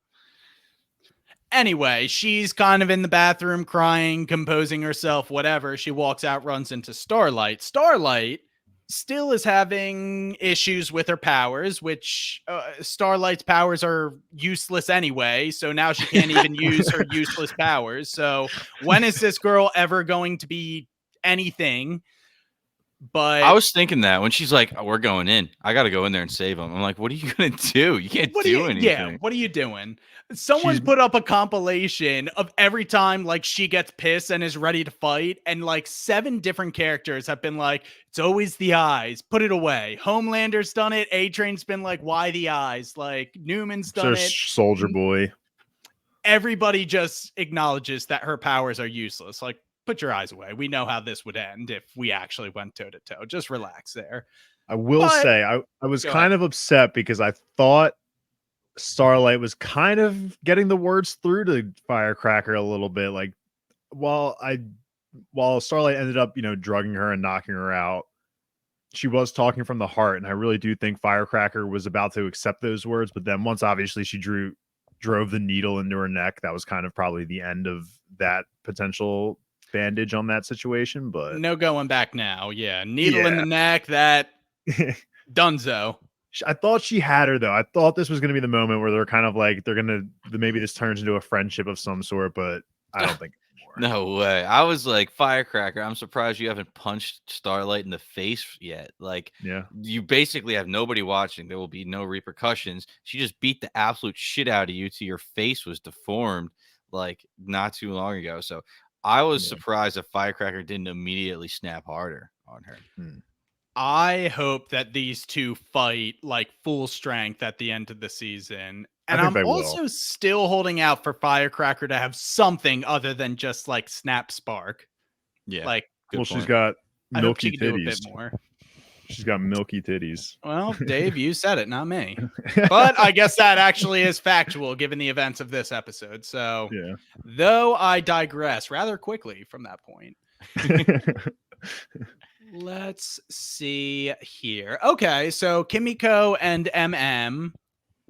Anyway, she's kind of in the bathroom crying, composing herself, whatever. She walks out, runs into Starlight. Starlight still is having issues with her powers, which Starlight's powers are useless anyway. So now she can't even use her useless powers. So when is this girl ever going to be anything? But I was thinking that when she's like, "We're going in. I got to go in there and save him." I'm like, "What are you going to do? You can't do anything." Yeah, what are you doing? Someone's put up a compilation of every time like she gets pissed and is ready to fight, and like 7 different characters have been like, "It's always the eyes. Put it away." Homelander's done it. A-Train's been like, "Why the eyes?" Like Newman's done it. Soldier Boy. Everybody just acknowledges that her powers are useless. Like, put your eyes away. We know how this would end if we actually went toe to toe. Just relax there. I will say I was kind of upset because I thought Starlight was kind of getting the words through to Firecracker a little bit. Like while Starlight ended up, drugging her and knocking her out, she was talking from the heart. And I really do think Firecracker was about to accept those words. But then once obviously she drove the needle into her neck, that was kind of probably the end of that potential bandage on that situation. But no going back now. Needle in the neck, that dunzo. I thought she had her though. I thought this was going to be the moment where they're kind of like maybe this turns into a friendship of some sort, but I don't think No way. I was like, Firecracker, I'm surprised you haven't punched Starlight in the face yet. Like, Yeah. you basically have nobody watching. There will be no repercussions. She just beat the absolute shit out of you till your face was deformed, like, not too long ago. So I was Yeah. surprised that Firecracker didn't immediately snap harder on her. I hope that these two fight like full strength at the end of the season. I And think I'm they will. also still holding out for Firecracker to have something other than just like Snap Spark. Yeah. Like, Good Well, she's point. got I hope she milky can do a bit titties. more. She's got milky titties. Well, Dave, you said it, not me. But I guess that actually is factual given the events of this episode. So, Yeah. though I digress rather quickly from that point. Let's see here. Okay, so Kimiko and MM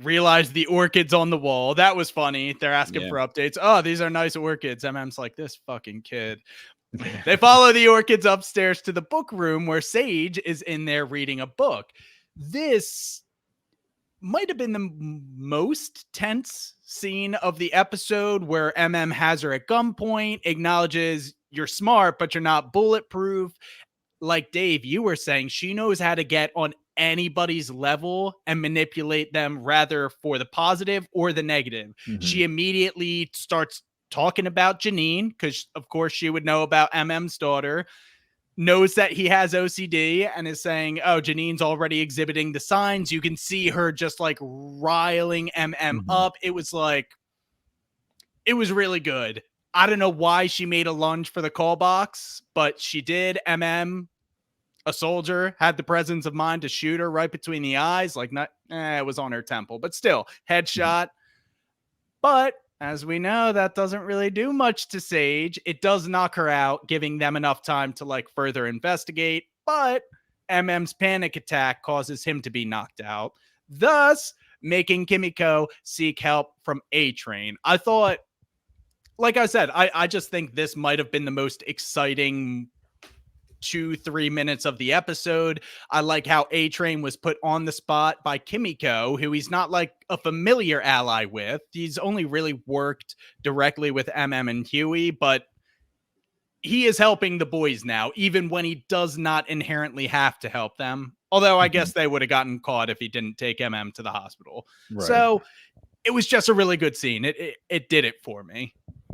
realize the orchids on the wall. That was funny. They're asking Yeah. for updates. Oh, these are nice orchids. MM's like, this fucking kid. They follow the orchids upstairs to the book room where Sage is in there reading a book. This might have been the most tense scene of the episode where MM has her at gunpoint, acknowledges you're smart, but you're not bulletproof. Like Dave, you were saying, she knows how to get on anybody's level and manipulate them rather for the positive or the negative. She immediately starts talking about Janine because, of course, she would know about MM's daughter, knows that he has OCD and is saying, oh, Janine's already exhibiting the signs. You can see her just like riling MM up. It was really good. I don't know why she made a lunge for the call box, but she did. MM, a soldier, had the presence of mind to shoot her right between the eyes. Like, it was on her temple, but still, headshot. But as we know, that doesn't really do much to Sage. It does knock her out, giving them enough time to like further investigate. But MM's panic attack causes him to be knocked out, thus making Kimiko seek help from A-Train. I thought, like I said, I just think this might have been the most exciting 2-3 minutes of the episode. I like how A-Train was put on the spot by Kimiko, who he's not like a familiar ally with. He's only really worked directly with MM and Huey, but he is helping the boys now, even when he does not inherently have to help them. Although I guess they would have gotten caught if he didn't take MM to the hospital. Right. So it was just a really good scene. It did it for me.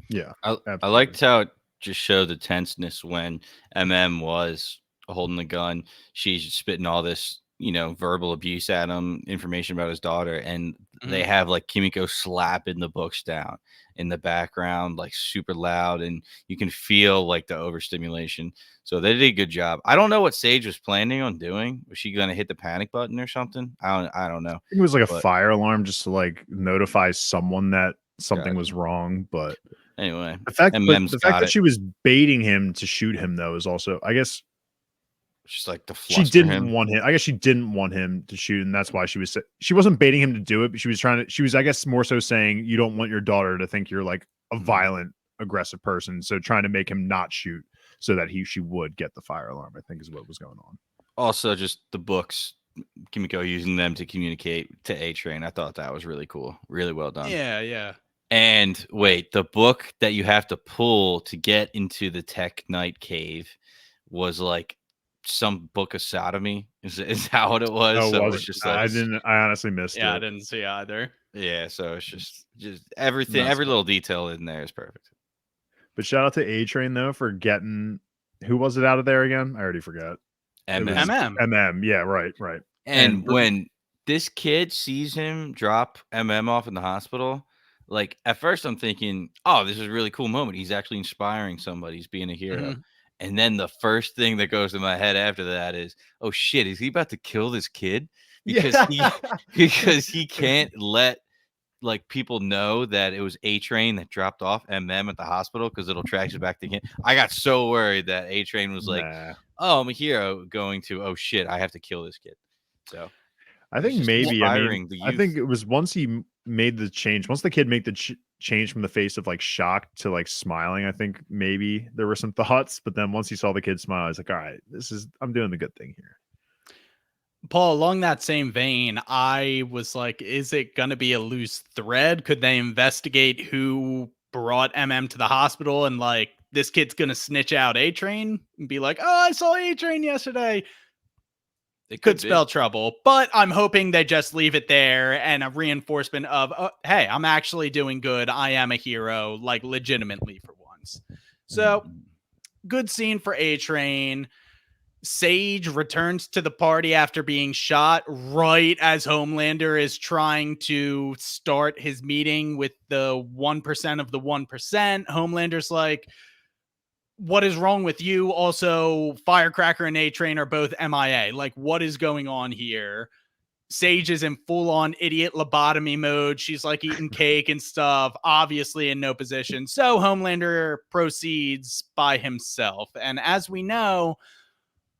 Yeah. I liked how it just showed the tenseness when MM was holding the gun. She's spitting all this, verbal abuse at him, information about his daughter. And they have like Kimiko slapping the books down in the background, like super loud. And you can feel like the overstimulation. So they did a good job. I don't know what Sage was planning on doing. Was she going to hit the panic button or something? I don't know. It was like a fire alarm just to like notify someone that something was wrong. But anyway, the fact that she was baiting him to shoot him, though, is also, I guess, just like to she didn't want him. I guess she didn't want him to shoot, and that's why she wasn't baiting him to do it, but she was, I guess, more so saying you don't want your daughter to think you're like a violent, aggressive person. So trying to make him not shoot so that she would get the fire alarm, I think, is what was going on. Also, just the books, Kimiko using them to communicate to A-Train. I thought that was really cool. Really well done. Yeah. And wait, the book that you have to pull to get into the Tek Knight cave was like some book of sodomy. Is that what it was? Oh, so was it was just I like, didn't. I honestly missed it. Yeah, I didn't see either. Yeah, so it's just everything, every little detail in there is perfect. But shout out to A-Train though for getting, who was it out of there again? I already forgot. MM. Yeah, right. And when this kid sees him drop MM off in the hospital, like at first I'm thinking, oh, this is a really cool moment. He's actually inspiring somebody. He's being a hero. And then the first thing that goes to my head after that is, oh shit, is he about to kill this kid? Because because he can't let like people know that it was A-Train that dropped off MM at the hospital because it'll track it back to him. I got so worried that A-Train was like, oh, I'm a hero, going to, oh shit, I have to kill this kid. So I think maybe, I think it was once he made the change, once the kid made the change from the face of like shock to like smiling, I think maybe there were some thoughts, but then once he saw the kid smile, he's like, all right, I'm doing the good thing here. Paul, along that same vein, I was like, is it going to be a loose thread? Could they investigate who brought MM to the hospital and like, this kid's going to snitch out A-Train and be like, oh, I saw A-Train yesterday. It could spell trouble, but I'm hoping they just leave it there and a reinforcement of, hey, I'm actually doing good. I am a hero, like legitimately for once. So good scene for A-Train. Sage returns to the party after being shot right as Homelander is trying to start his meeting with the 1% of the 1%. Homelander's like, what is wrong with you? Also, Firecracker and A-Train are both MIA. Like, what is going on here? Sage is in full-on idiot lobotomy mode. She's like eating cake and stuff, obviously in no position. So Homelander proceeds by himself. And as we know,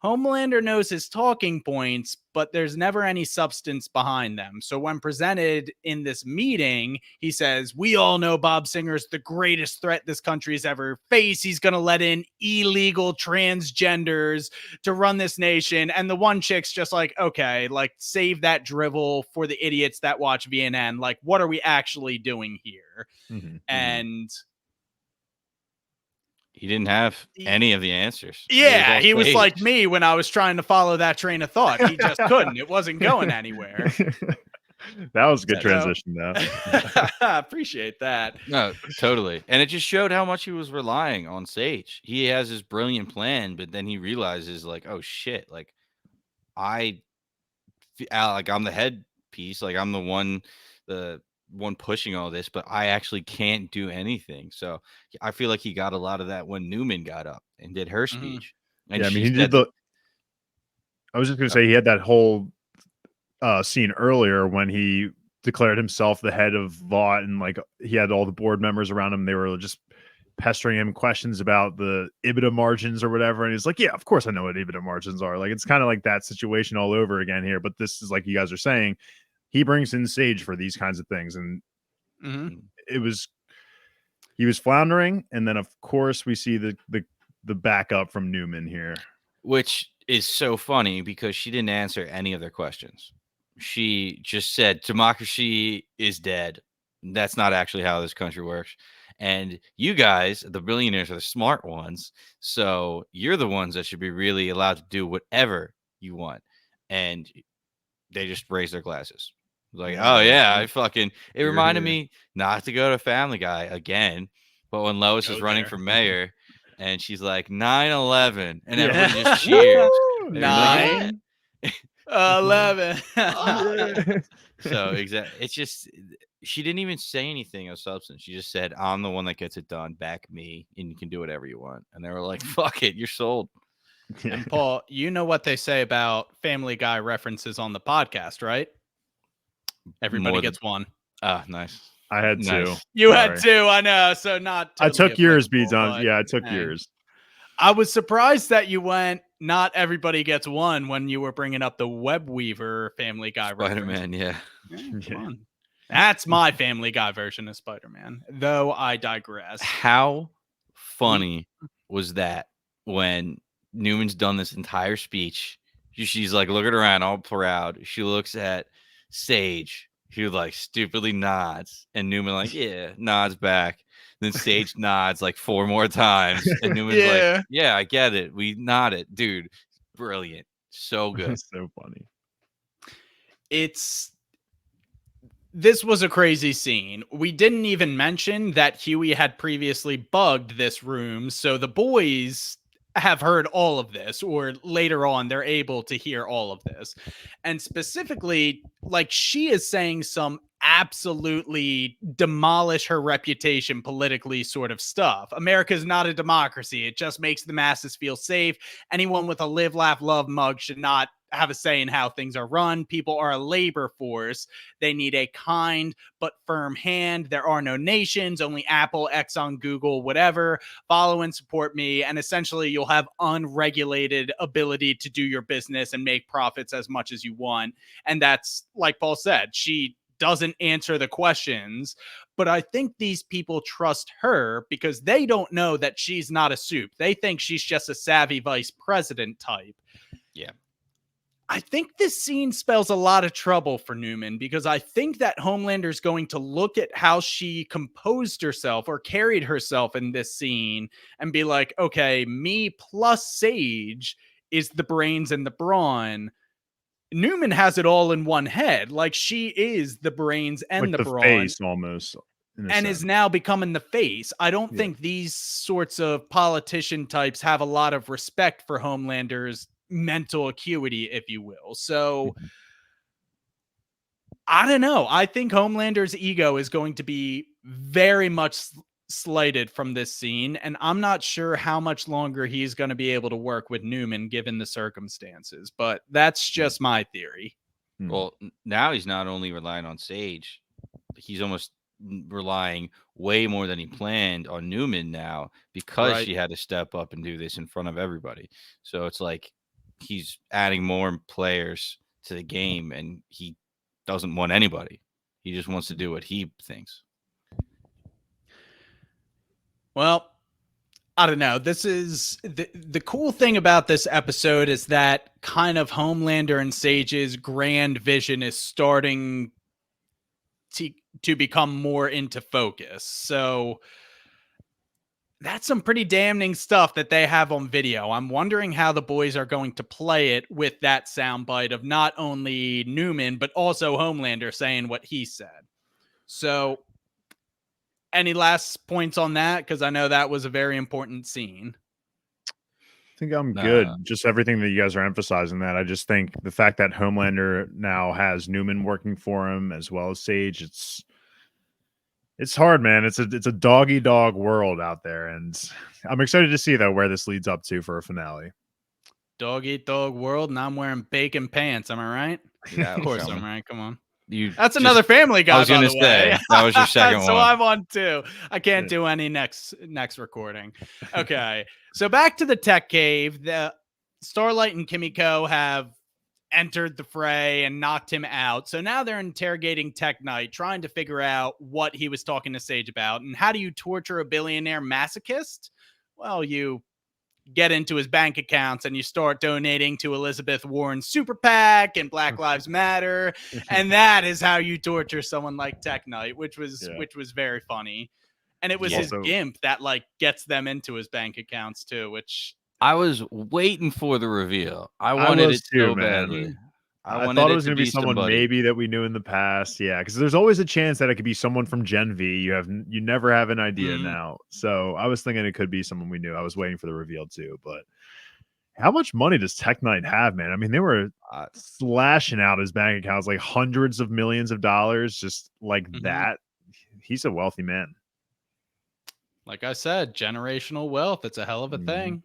Homelander knows his talking points, but there's never any substance behind them. So when presented in this meeting, he says, we all know Bob Singer's the greatest threat this country's ever faced. He's going to let in illegal transgenders to run this nation. And the one chick's just like, okay, like save that drivel for the idiots that watch VNN. Like, what are we actually doing here? And he didn't have any of the answers. Yeah, he was like me when I was trying to follow that train of thought. He just couldn't. It wasn't going anywhere. That was a good transition, though. I appreciate that. No, totally. And it just showed how much he was relying on Sage. He has this brilliant plan, but then he realizes, like, oh, shit, like, I'm the headpiece. Like, I'm the one pushing all this, but I actually can't do anything. So I feel like he got a lot of that when Newman got up and did her speech. And yeah, I mean, he did I was just gonna say he had that whole scene earlier when he declared himself the head of Vought, and like he had all the board members around him. They were just pestering him questions about the EBITDA margins or whatever, and he's like, yeah, of course I know what EBITDA margins are. Like, it's kind of like that situation all over again here, but this is, like you guys are saying, he brings in Sage for these kinds of things. And he was floundering. And then of course we see the backup from Newman here, which is so funny because she didn't answer any of their questions. She just said, democracy is dead. That's not actually how this country works. And you guys, the billionaires, are the smart ones. So you're the ones that should be really allowed to do whatever you want. And they just raised their glasses. Like, oh yeah, it reminded me not to go to Family Guy again, but when Lois is running for mayor and she's like 9/11 and everybody just cheers. 9/11. So exactly, it's just, she didn't even say anything of substance. She just said, I'm the one that gets it done, back me, and you can do whatever you want. And they were like, fuck it, you're sold. And Paul, you know what they say about Family Guy references on the podcast, right? Everybody gets one. Ah, nice. I had two. You had two, I know. So not totally I took yours, B-Don. Yeah, I took yours. I was surprised that you went, not everybody gets one, when you were bringing up the Web Weaver Family Guy Spider-Man, yeah. Come on. That's my Family Guy version of Spider-Man, though I digress. How funny was that when Newman's done this entire speech? She's like looking around all proud. She looks at Sage, who like stupidly nods, and Newman like, yeah, nods back. Then Sage nods like 4 more times, and Newman's like, yeah, I get it. We nodded. Dude, brilliant. So good. So funny. This was a crazy scene. We didn't even mention that Huey had previously bugged this room, so the boys have heard all of this, or later on they're able to hear all of this. And specifically, like, she is saying some absolutely demolish her reputation politically sort of stuff. America's not a democracy. It just makes the masses feel safe. Anyone with a live, laugh, love mug should not have a say in how things are run. People are a labor force. They need a kind but firm hand. There are no nations, only Apple, Exxon, Google, whatever. Follow and support me, and essentially you'll have unregulated ability to do your business and make profits as much as you want. And that's, like Paul said, she doesn't answer the questions, but I think these people trust her because they don't know that she's not a soup. They think she's just a savvy vice president type. Yeah. I think this scene spells a lot of trouble for Newman because I think that Homelander's going to look at how she composed herself or carried herself in this scene and be like, okay, me plus Sage is the brains and the brawn. Newman has it all in one head. Like, she is the brains and Like the the brawn face almost, in a and sense. is now becoming the face. I don't Yeah. think these sorts of politician types have a lot of respect for Homelander's mental acuity, if you will. So Mhm. I don't know. I think Homelander's ego is going to be very much slighted from this scene, and I'm not sure how much longer he's going to be able to work with Newman given the circumstances, but that's just my theory. Hmm. Well, now he's not only relying on Sage, he's almost relying way more than he planned on Newman now because Right. she had to step up and do this in front of everybody. So it's like he's adding more players to the game and he doesn't want anybody. He just wants to do what he thinks. Well, I don't know. This is the cool thing about this episode is that kind of Homelander and Sage's grand vision is starting to become more into focus. So that's some pretty damning stuff that they have on video. I'm wondering how the boys are going to play it with that soundbite of not only Newman, but also Homelander saying what he said. So, any last points on that? Because I know that was a very important scene. I think I'm good. Just everything that you guys are emphasizing that. I just think the fact that Homelander now has Newman working for him as well as Sage, it's hard, man. It's a doggy dog world out there, and I'm excited to see though where this leads up to for a finale. Dog eat dog world, and I'm wearing bacon pants. Am I right? Yeah, Of course I'm right. Come on. You That's just- another Family Guy, I was by gonna the way. say, that was your second So one. I'm on two. I can't Yeah. do any next recording. Okay. So back to the tech cave. The Starlight and Kimiko have entered the fray and knocked him out. So now they're interrogating Tek Knight, trying to figure out what he was talking to Sage about. And how do you torture a billionaire masochist? Well, you get into his bank accounts and you start donating to Elizabeth Warren's super PAC and Black Lives Matter, and that is how you torture someone like Tek Knight, which was very funny. And it was his Also- gimp that like gets them into his bank accounts too, which I was waiting for the reveal. I I wanted was it too, so man. badly. I wanted thought it was to going to be someone somebody. maybe that we knew in the past. Yeah, because there's always a chance that it could be someone from Gen V. You never have an idea Mhm. now. So I was thinking it could be someone we knew. I was waiting for the reveal too. But how much money does Tek Knight have, man? I mean, they were slashing out his bank accounts like hundreds of millions of dollars, just like Mhm. that. He's a wealthy man. like I said, generational wealth. It's a hell of a Mhm. thing.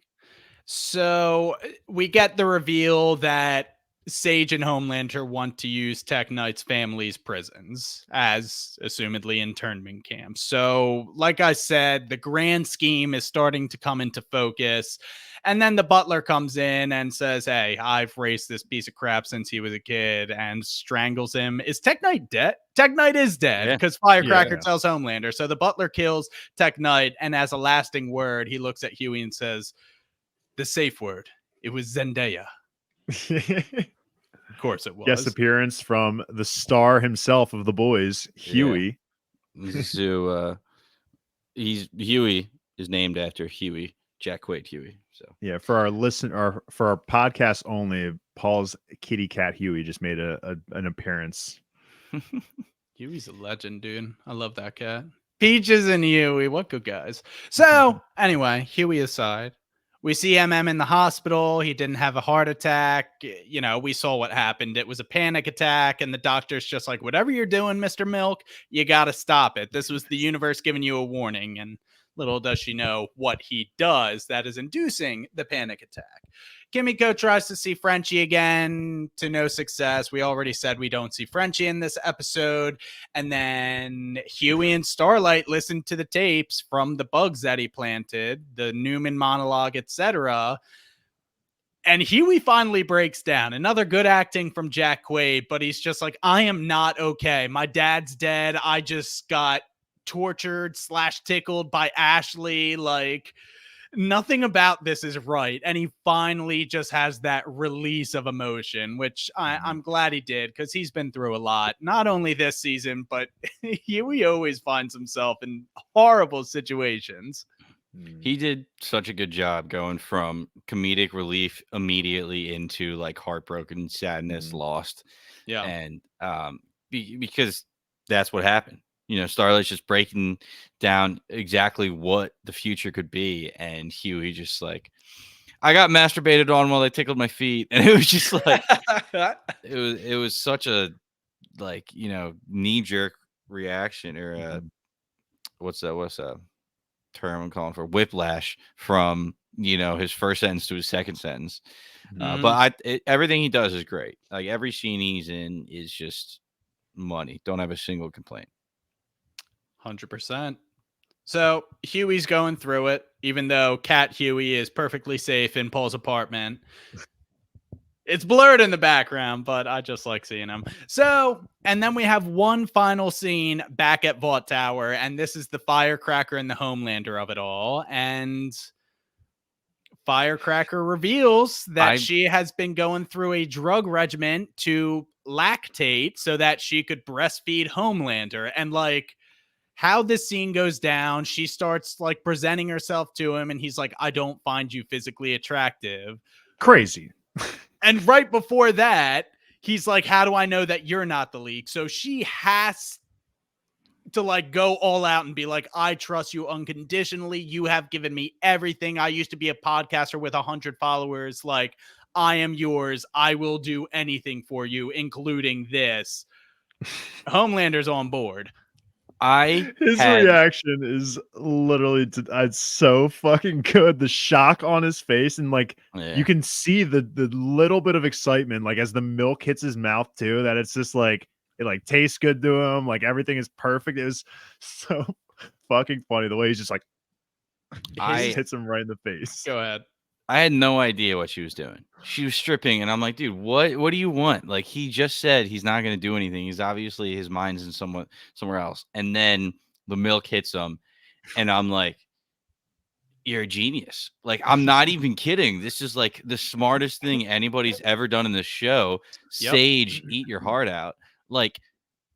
So we get the reveal that Sage and Homelander want to use Tek Knight's family's prisons as assumedly internment camps. So, like I said, the grand scheme is starting to come into focus. And then the butler comes in and says, "Hey, I've raised this piece of crap since he was a kid," and strangles him. Is Tek Knight dead? Tek Knight is dead Yeah. because Firecracker Yeah. tells Homelander. So the butler kills Tek Knight, and as a lasting word, he looks at Huey and says, "The safe word. It was Zendaya." Of course it was. Guest appearance from the star himself of the boys, Huey. So Huey is named after Huey, Jack Quaid Huey. So Yeah, for our podcast only, Paul's kitty cat Huey just made an appearance. Huey's a legend, dude. I love that cat. Peaches and Huey, what good guys. So, anyway, Huey aside, we see MM in the hospital. He didn't have a heart attack. You know, we saw what happened. It was a panic attack, and the doctor's just like, whatever you're doing, Mr. Milk, you got to stop it. This was the universe giving you a warning. And little does she know what he does that is inducing the panic attack. Kimiko tries to see Frenchie again to no success. We already said we don't see Frenchie in this episode. And then Huey and Starlight listen to the tapes from the bugs that he planted, the Newman monologue, etc. And Huey finally breaks down. Another good acting from Jack Quaid, but he's just like, I am not okay. My dad's dead. I just got tortured / tickled by Ashley. Like, nothing about this is right. And he finally just has that release of emotion, which I'm glad he did, because he's been through a lot, not only this season, but he always finds himself in horrible situations. He did such a good job going from comedic relief immediately into like heartbroken sadness, lost. Yeah. And because that's what happened. You know, Starlight's just breaking down exactly what the future could be, and Huey just like, I got masturbated on while they tickled my feet, and it was just like, it was such a like, you know, knee jerk reaction, or what's that term I'm calling for, whiplash from, you know, his first sentence to his second sentence. But everything he does is great. Like every scene he's in is just money. Don't have a single complaint. 100%. So Huey's going through it, even though Cat Huey is perfectly safe in Paul's apartment. It's blurred in the background, but I just like seeing him. So, and then we have one final scene back at Vought Tower, and this is the Firecracker and the Homelander of it all. And Firecracker reveals that she has been going through a drug regimen to lactate so that she could breastfeed Homelander. And like, how this scene goes down, she starts like presenting herself to him, and he's like, I don't find you physically attractive. Crazy. And right before that, he's like, how do I know that you're not the leak? So she has to like go all out and be like, I trust you unconditionally. You have given me everything. I used to be a podcaster with 100 followers. Like, I am yours. I will do anything for you, including this. Homelander's on board. His reaction is literally it's so fucking good. The shock on his face, and like you can see the little bit of excitement, like as the milk hits his mouth too, that it's just like it like tastes good to him, like everything is perfect. It was so fucking funny the way he's just like he hits him right in the face. Go ahead. I had no idea what she was doing. She was stripping, and I'm like, dude, what do you want? Like, he just said he's not going to do anything. He's obviously, his mind's in somewhere else. And then the milk hits him, and I'm like, you're a genius. Like, I'm not even kidding. This is like the smartest thing anybody's ever done in this show. Yep. Sage, eat your heart out. Like,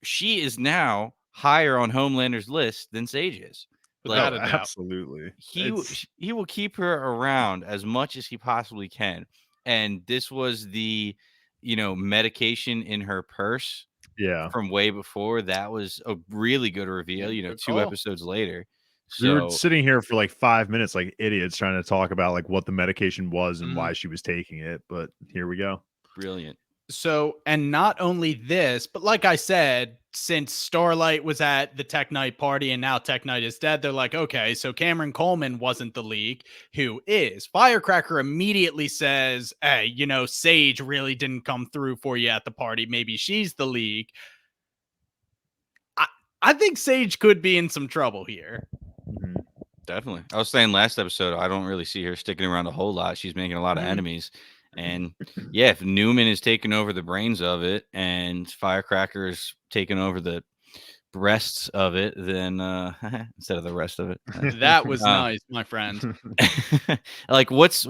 she is now higher on Homelander's list than Sage is. Without Like, a doubt. Absolutely. He will keep her around as much as he possibly can. And this was the, you know, medication in her purse. Yeah. From way before. That was a really good reveal, you know, 2 episodes later. We were sitting here for like 5 minutes like idiots trying to talk about like what the medication was and why she was taking it. But here we go. Brilliant. So, and not only this, but like I said, since Starlight was at the Tek Knight party and now Tek Knight is dead, they're like, okay, so Cameron Coleman wasn't the leak. Who is? Firecracker immediately says, hey, you know, Sage really didn't come through for you at the party. Maybe she's the leak. I think Sage could be in some trouble here. Definitely. I was saying last episode, I don't really see her sticking around a whole lot. She's making a lot of enemies. And yeah, if Newman is taking over the brains of it and Firecracker is taking over the breasts of it, then instead of the rest of it. That was nice, my friend. Like what's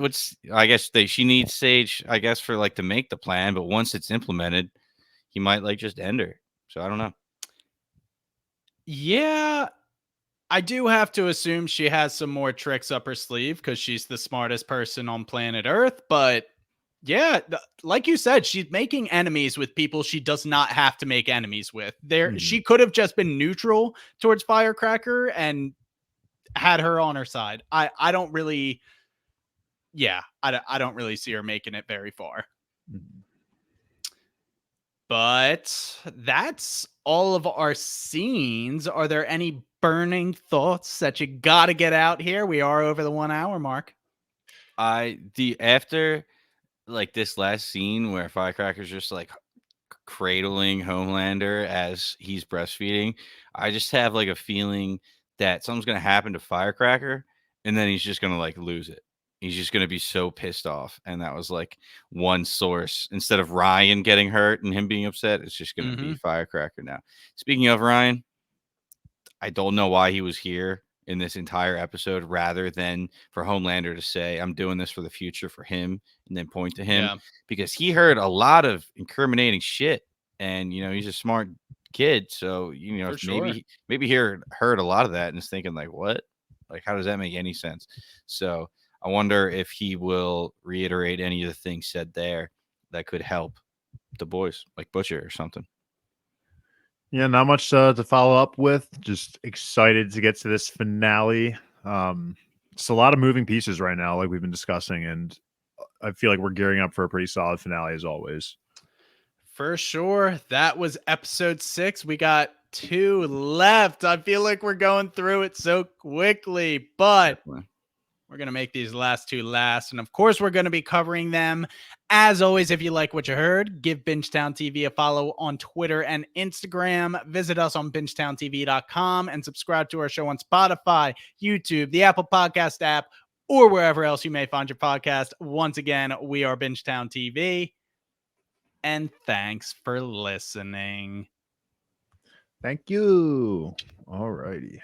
I guess she needs Sage, I guess, for like to make the plan, but once it's implemented, he might like just end her. So I don't know. Yeah, I do have to assume she has some more tricks up her sleeve because she's the smartest person on planet Earth. But yeah, like you said, she's making enemies with people she does not have to make enemies with. She could have just been neutral towards Firecracker and had her on her side. I don't really, I don't really see her making it very far. But that's all of our scenes. Are there any burning thoughts that you got to get out here? We are over the 1 hour mark. After like this last scene where Firecracker's just like cradling Homelander as he's breastfeeding, I just have like a feeling that something's gonna happen to Firecracker, and then he's just gonna like lose it. He's just gonna be so pissed off, and that was like one source. Instead of Ryan getting hurt and him being upset, it's just gonna be Firecracker now. Speaking of Ryan, I don't know why he was here in this entire episode, rather than for Homelander to say, I'm doing this for the future for him, and then point to him, Yeah. because he heard a lot of incriminating shit, and he's a smart kid, so For sure. maybe he heard a lot of that and is thinking like, what, like, how does that make any sense? So I wonder if he will reiterate any of the things said there that could help the boys, like Butcher or something. Yeah, not much to follow up with. Just excited to get to this finale. It's a lot of moving pieces right now, like we've been discussing, and I feel like we're gearing up for a pretty solid finale as always. For sure. That was episode 6. We got 2 left. I feel like we're going through it so quickly, but Definitely. we're going to make these last 2 last. And of course, we're going to be covering them. As always, if you like what you heard, give Bingetown TV a follow on Twitter and Instagram. Visit us on BingetownTV.com and subscribe to our show on Spotify, YouTube, the Apple Podcast app, or wherever else you may find your podcast. Once again, we are Bingetown TV. And thanks for listening. Thank you. All righty.